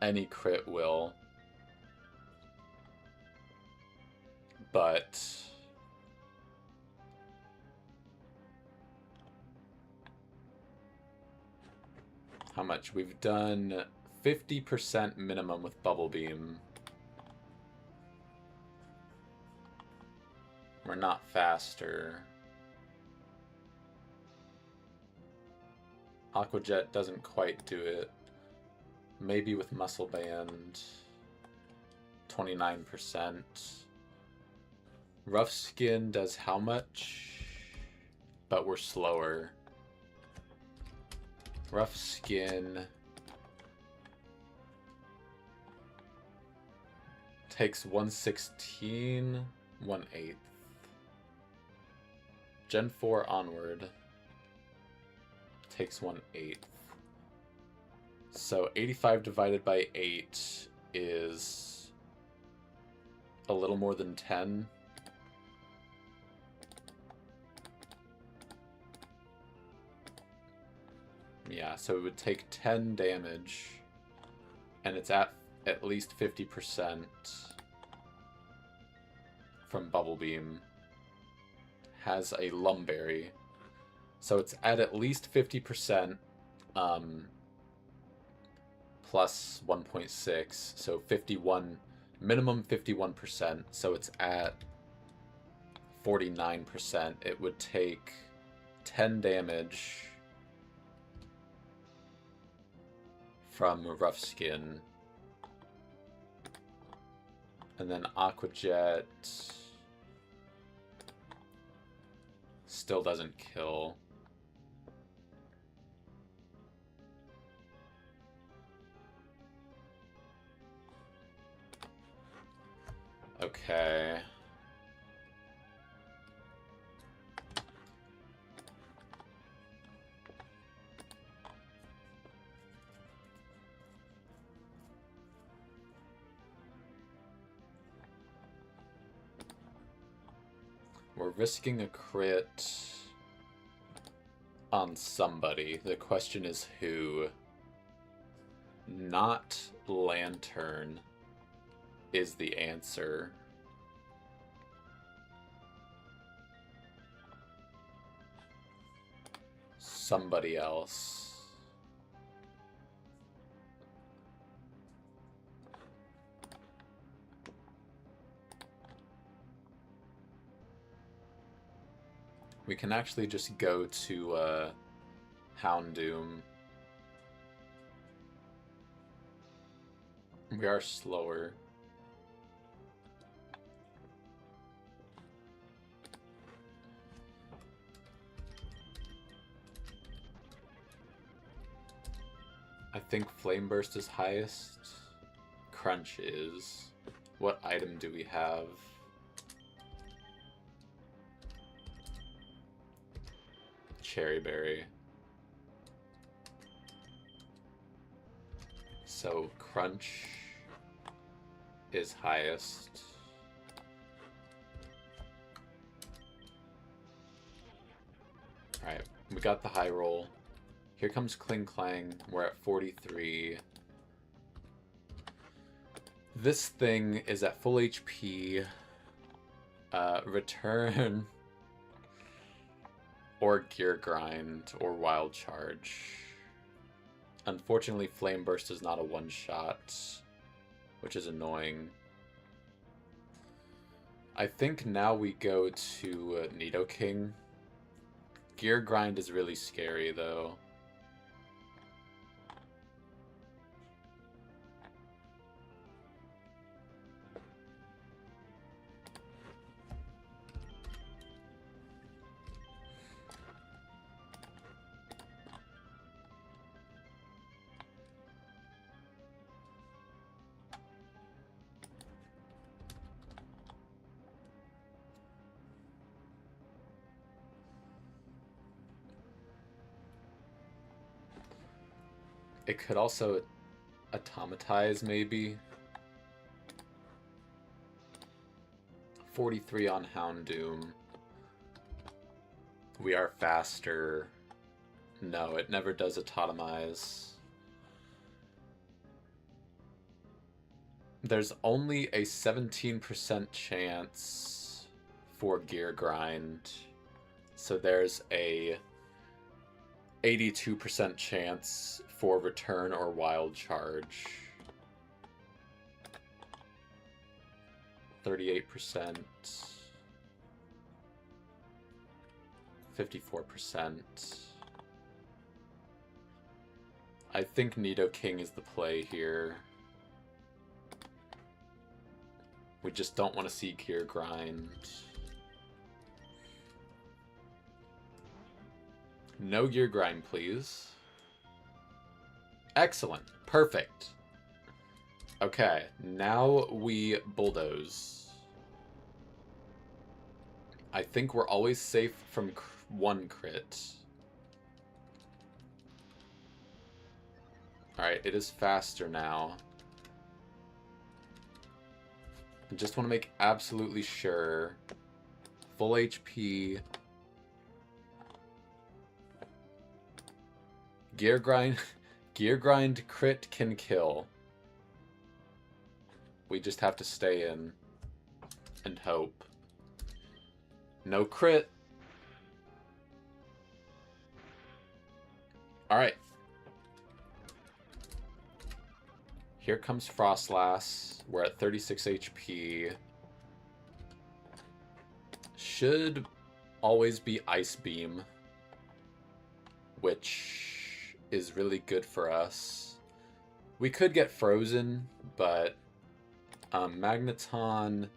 Any crit will. But how much? We've done 50% minimum with Bubble Beam. We're not faster. Aqua Jet doesn't quite do it. Maybe with Muscle Band. 29%. Rough Skin does how much? But we're slower. Rough Skin takes 1/16, 1/8. Gen 4 onward takes 1/8. So 85 divided by 8 is a little more than 10. Yeah, so it would take 10 damage, and it's at least 50% from Bubble Beam. Has a Lumberry. So it's at least 50%, plus 1.6, so 51, minimum 51%, so it's at 49%. It would take 10 damage from Rough Skin. And then Aqua Jet still doesn't kill. Okay. We're risking a crit on somebody. The question is who. Not Lantern is the answer. Somebody else. We can actually just go to Houndoom. We are slower. I think Flame Burst is highest. Crunch is. What item do we have? Cherry Berry. So Crunch is highest. Alright, we got the high roll. Here comes Kling Clang. We're at 43. This thing is at full HP. Return or Gear Grind or Wild Charge. Unfortunately, Flame Burst is not a one-shot, which is annoying. I think now we go to Nidoking. Gear Grind is really scary, though. It could also automatize, maybe. 43 on Houndoom. We are faster. No, it never does autotomize. There's only a 17% chance for Gear Grind. So there's a 82% chance for Return or Wild Charge. 38%. 54%. I think Nidoking is the play here. We just don't want to see Gear Grind. No Gear Grind, please. Excellent. Perfect. Okay, now we bulldoze. I think we're always safe from one crit. Alright, it is faster now. I just want to make absolutely sure. Full HP. Gear Grind. Gear Grind crit can kill. We just have to stay in and hope. No crit. Alright. Here comes Frostlass. We're at 36 HP. Should always be Ice Beam, which is really good for us. We could get Frozen, but Magneton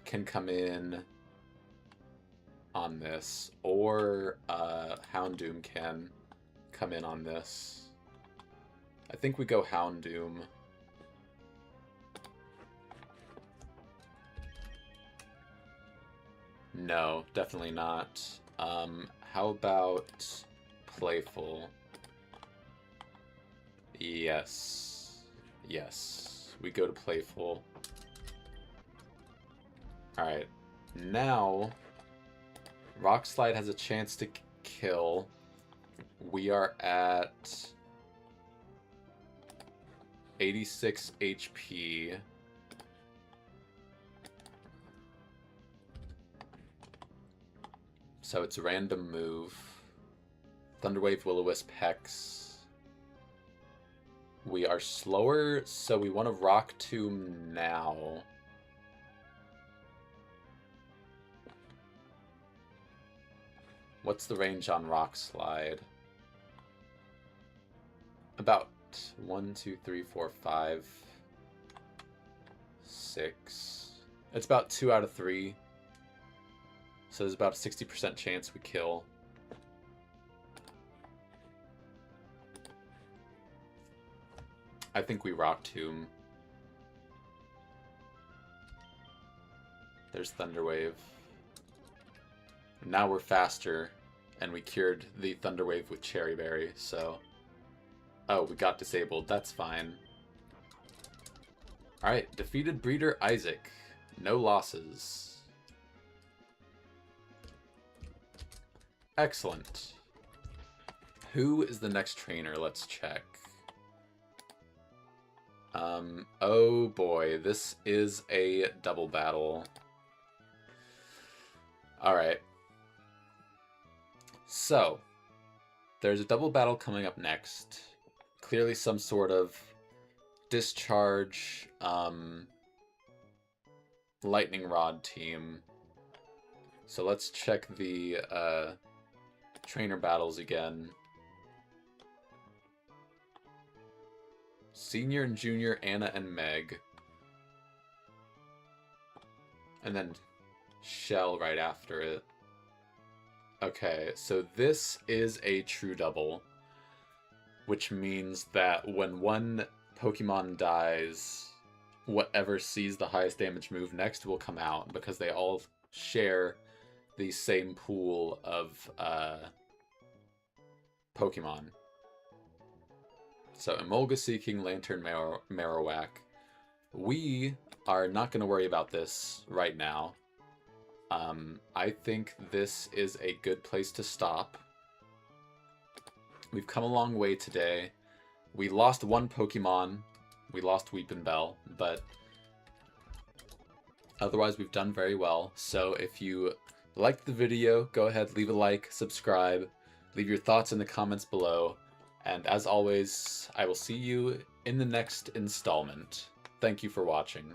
can come in on this, or Houndoom can come in on this. I think we go Houndoom. No, definitely not. How about Playful? Yes. Yes. We go to Playful. Alright. Now, Rock Slide has a chance to kill. We are at 86 HP. So it's a random move. Thunderwave, Will-O-Wisp, Hex. We are slower, so we want to Rock Tomb now. What's the range on Rock Slide? About 1, 2, 3, 4, 5, 6. It's about 2 out of 3. So there's about a 60% chance we kill. I think we Rock Tomb. There's Thunderwave. Now we're faster, and we cured the Thunder Wave with Cherry Berry, so... Oh, we got disabled. That's fine. Alright, defeated Breeder Isaac. No losses. Excellent. Who is the next trainer? Let's check. Oh boy, this is a double battle. Alright. So, there's a double battle coming up next. Clearly some sort of discharge, lightning rod team. So let's check the trainer battles again. Senior and Junior, Anna and Meg. And then Shell right after it. Okay, so this is a true double, which means that when one Pokemon dies, whatever sees the highest damage move next will come out, because they all share the same pool of Pokemon. So Emolga, Seeking, Lantern, Marowak. We are not going to worry about this right now. I think this is a good place to stop. We've come a long way today. We lost one Pokemon. We lost Weepinbell, but otherwise we've done very well. So if you liked the video, go ahead, leave a like, subscribe, leave your thoughts in the comments below. And as always, I will see you in the next installment. Thank you for watching.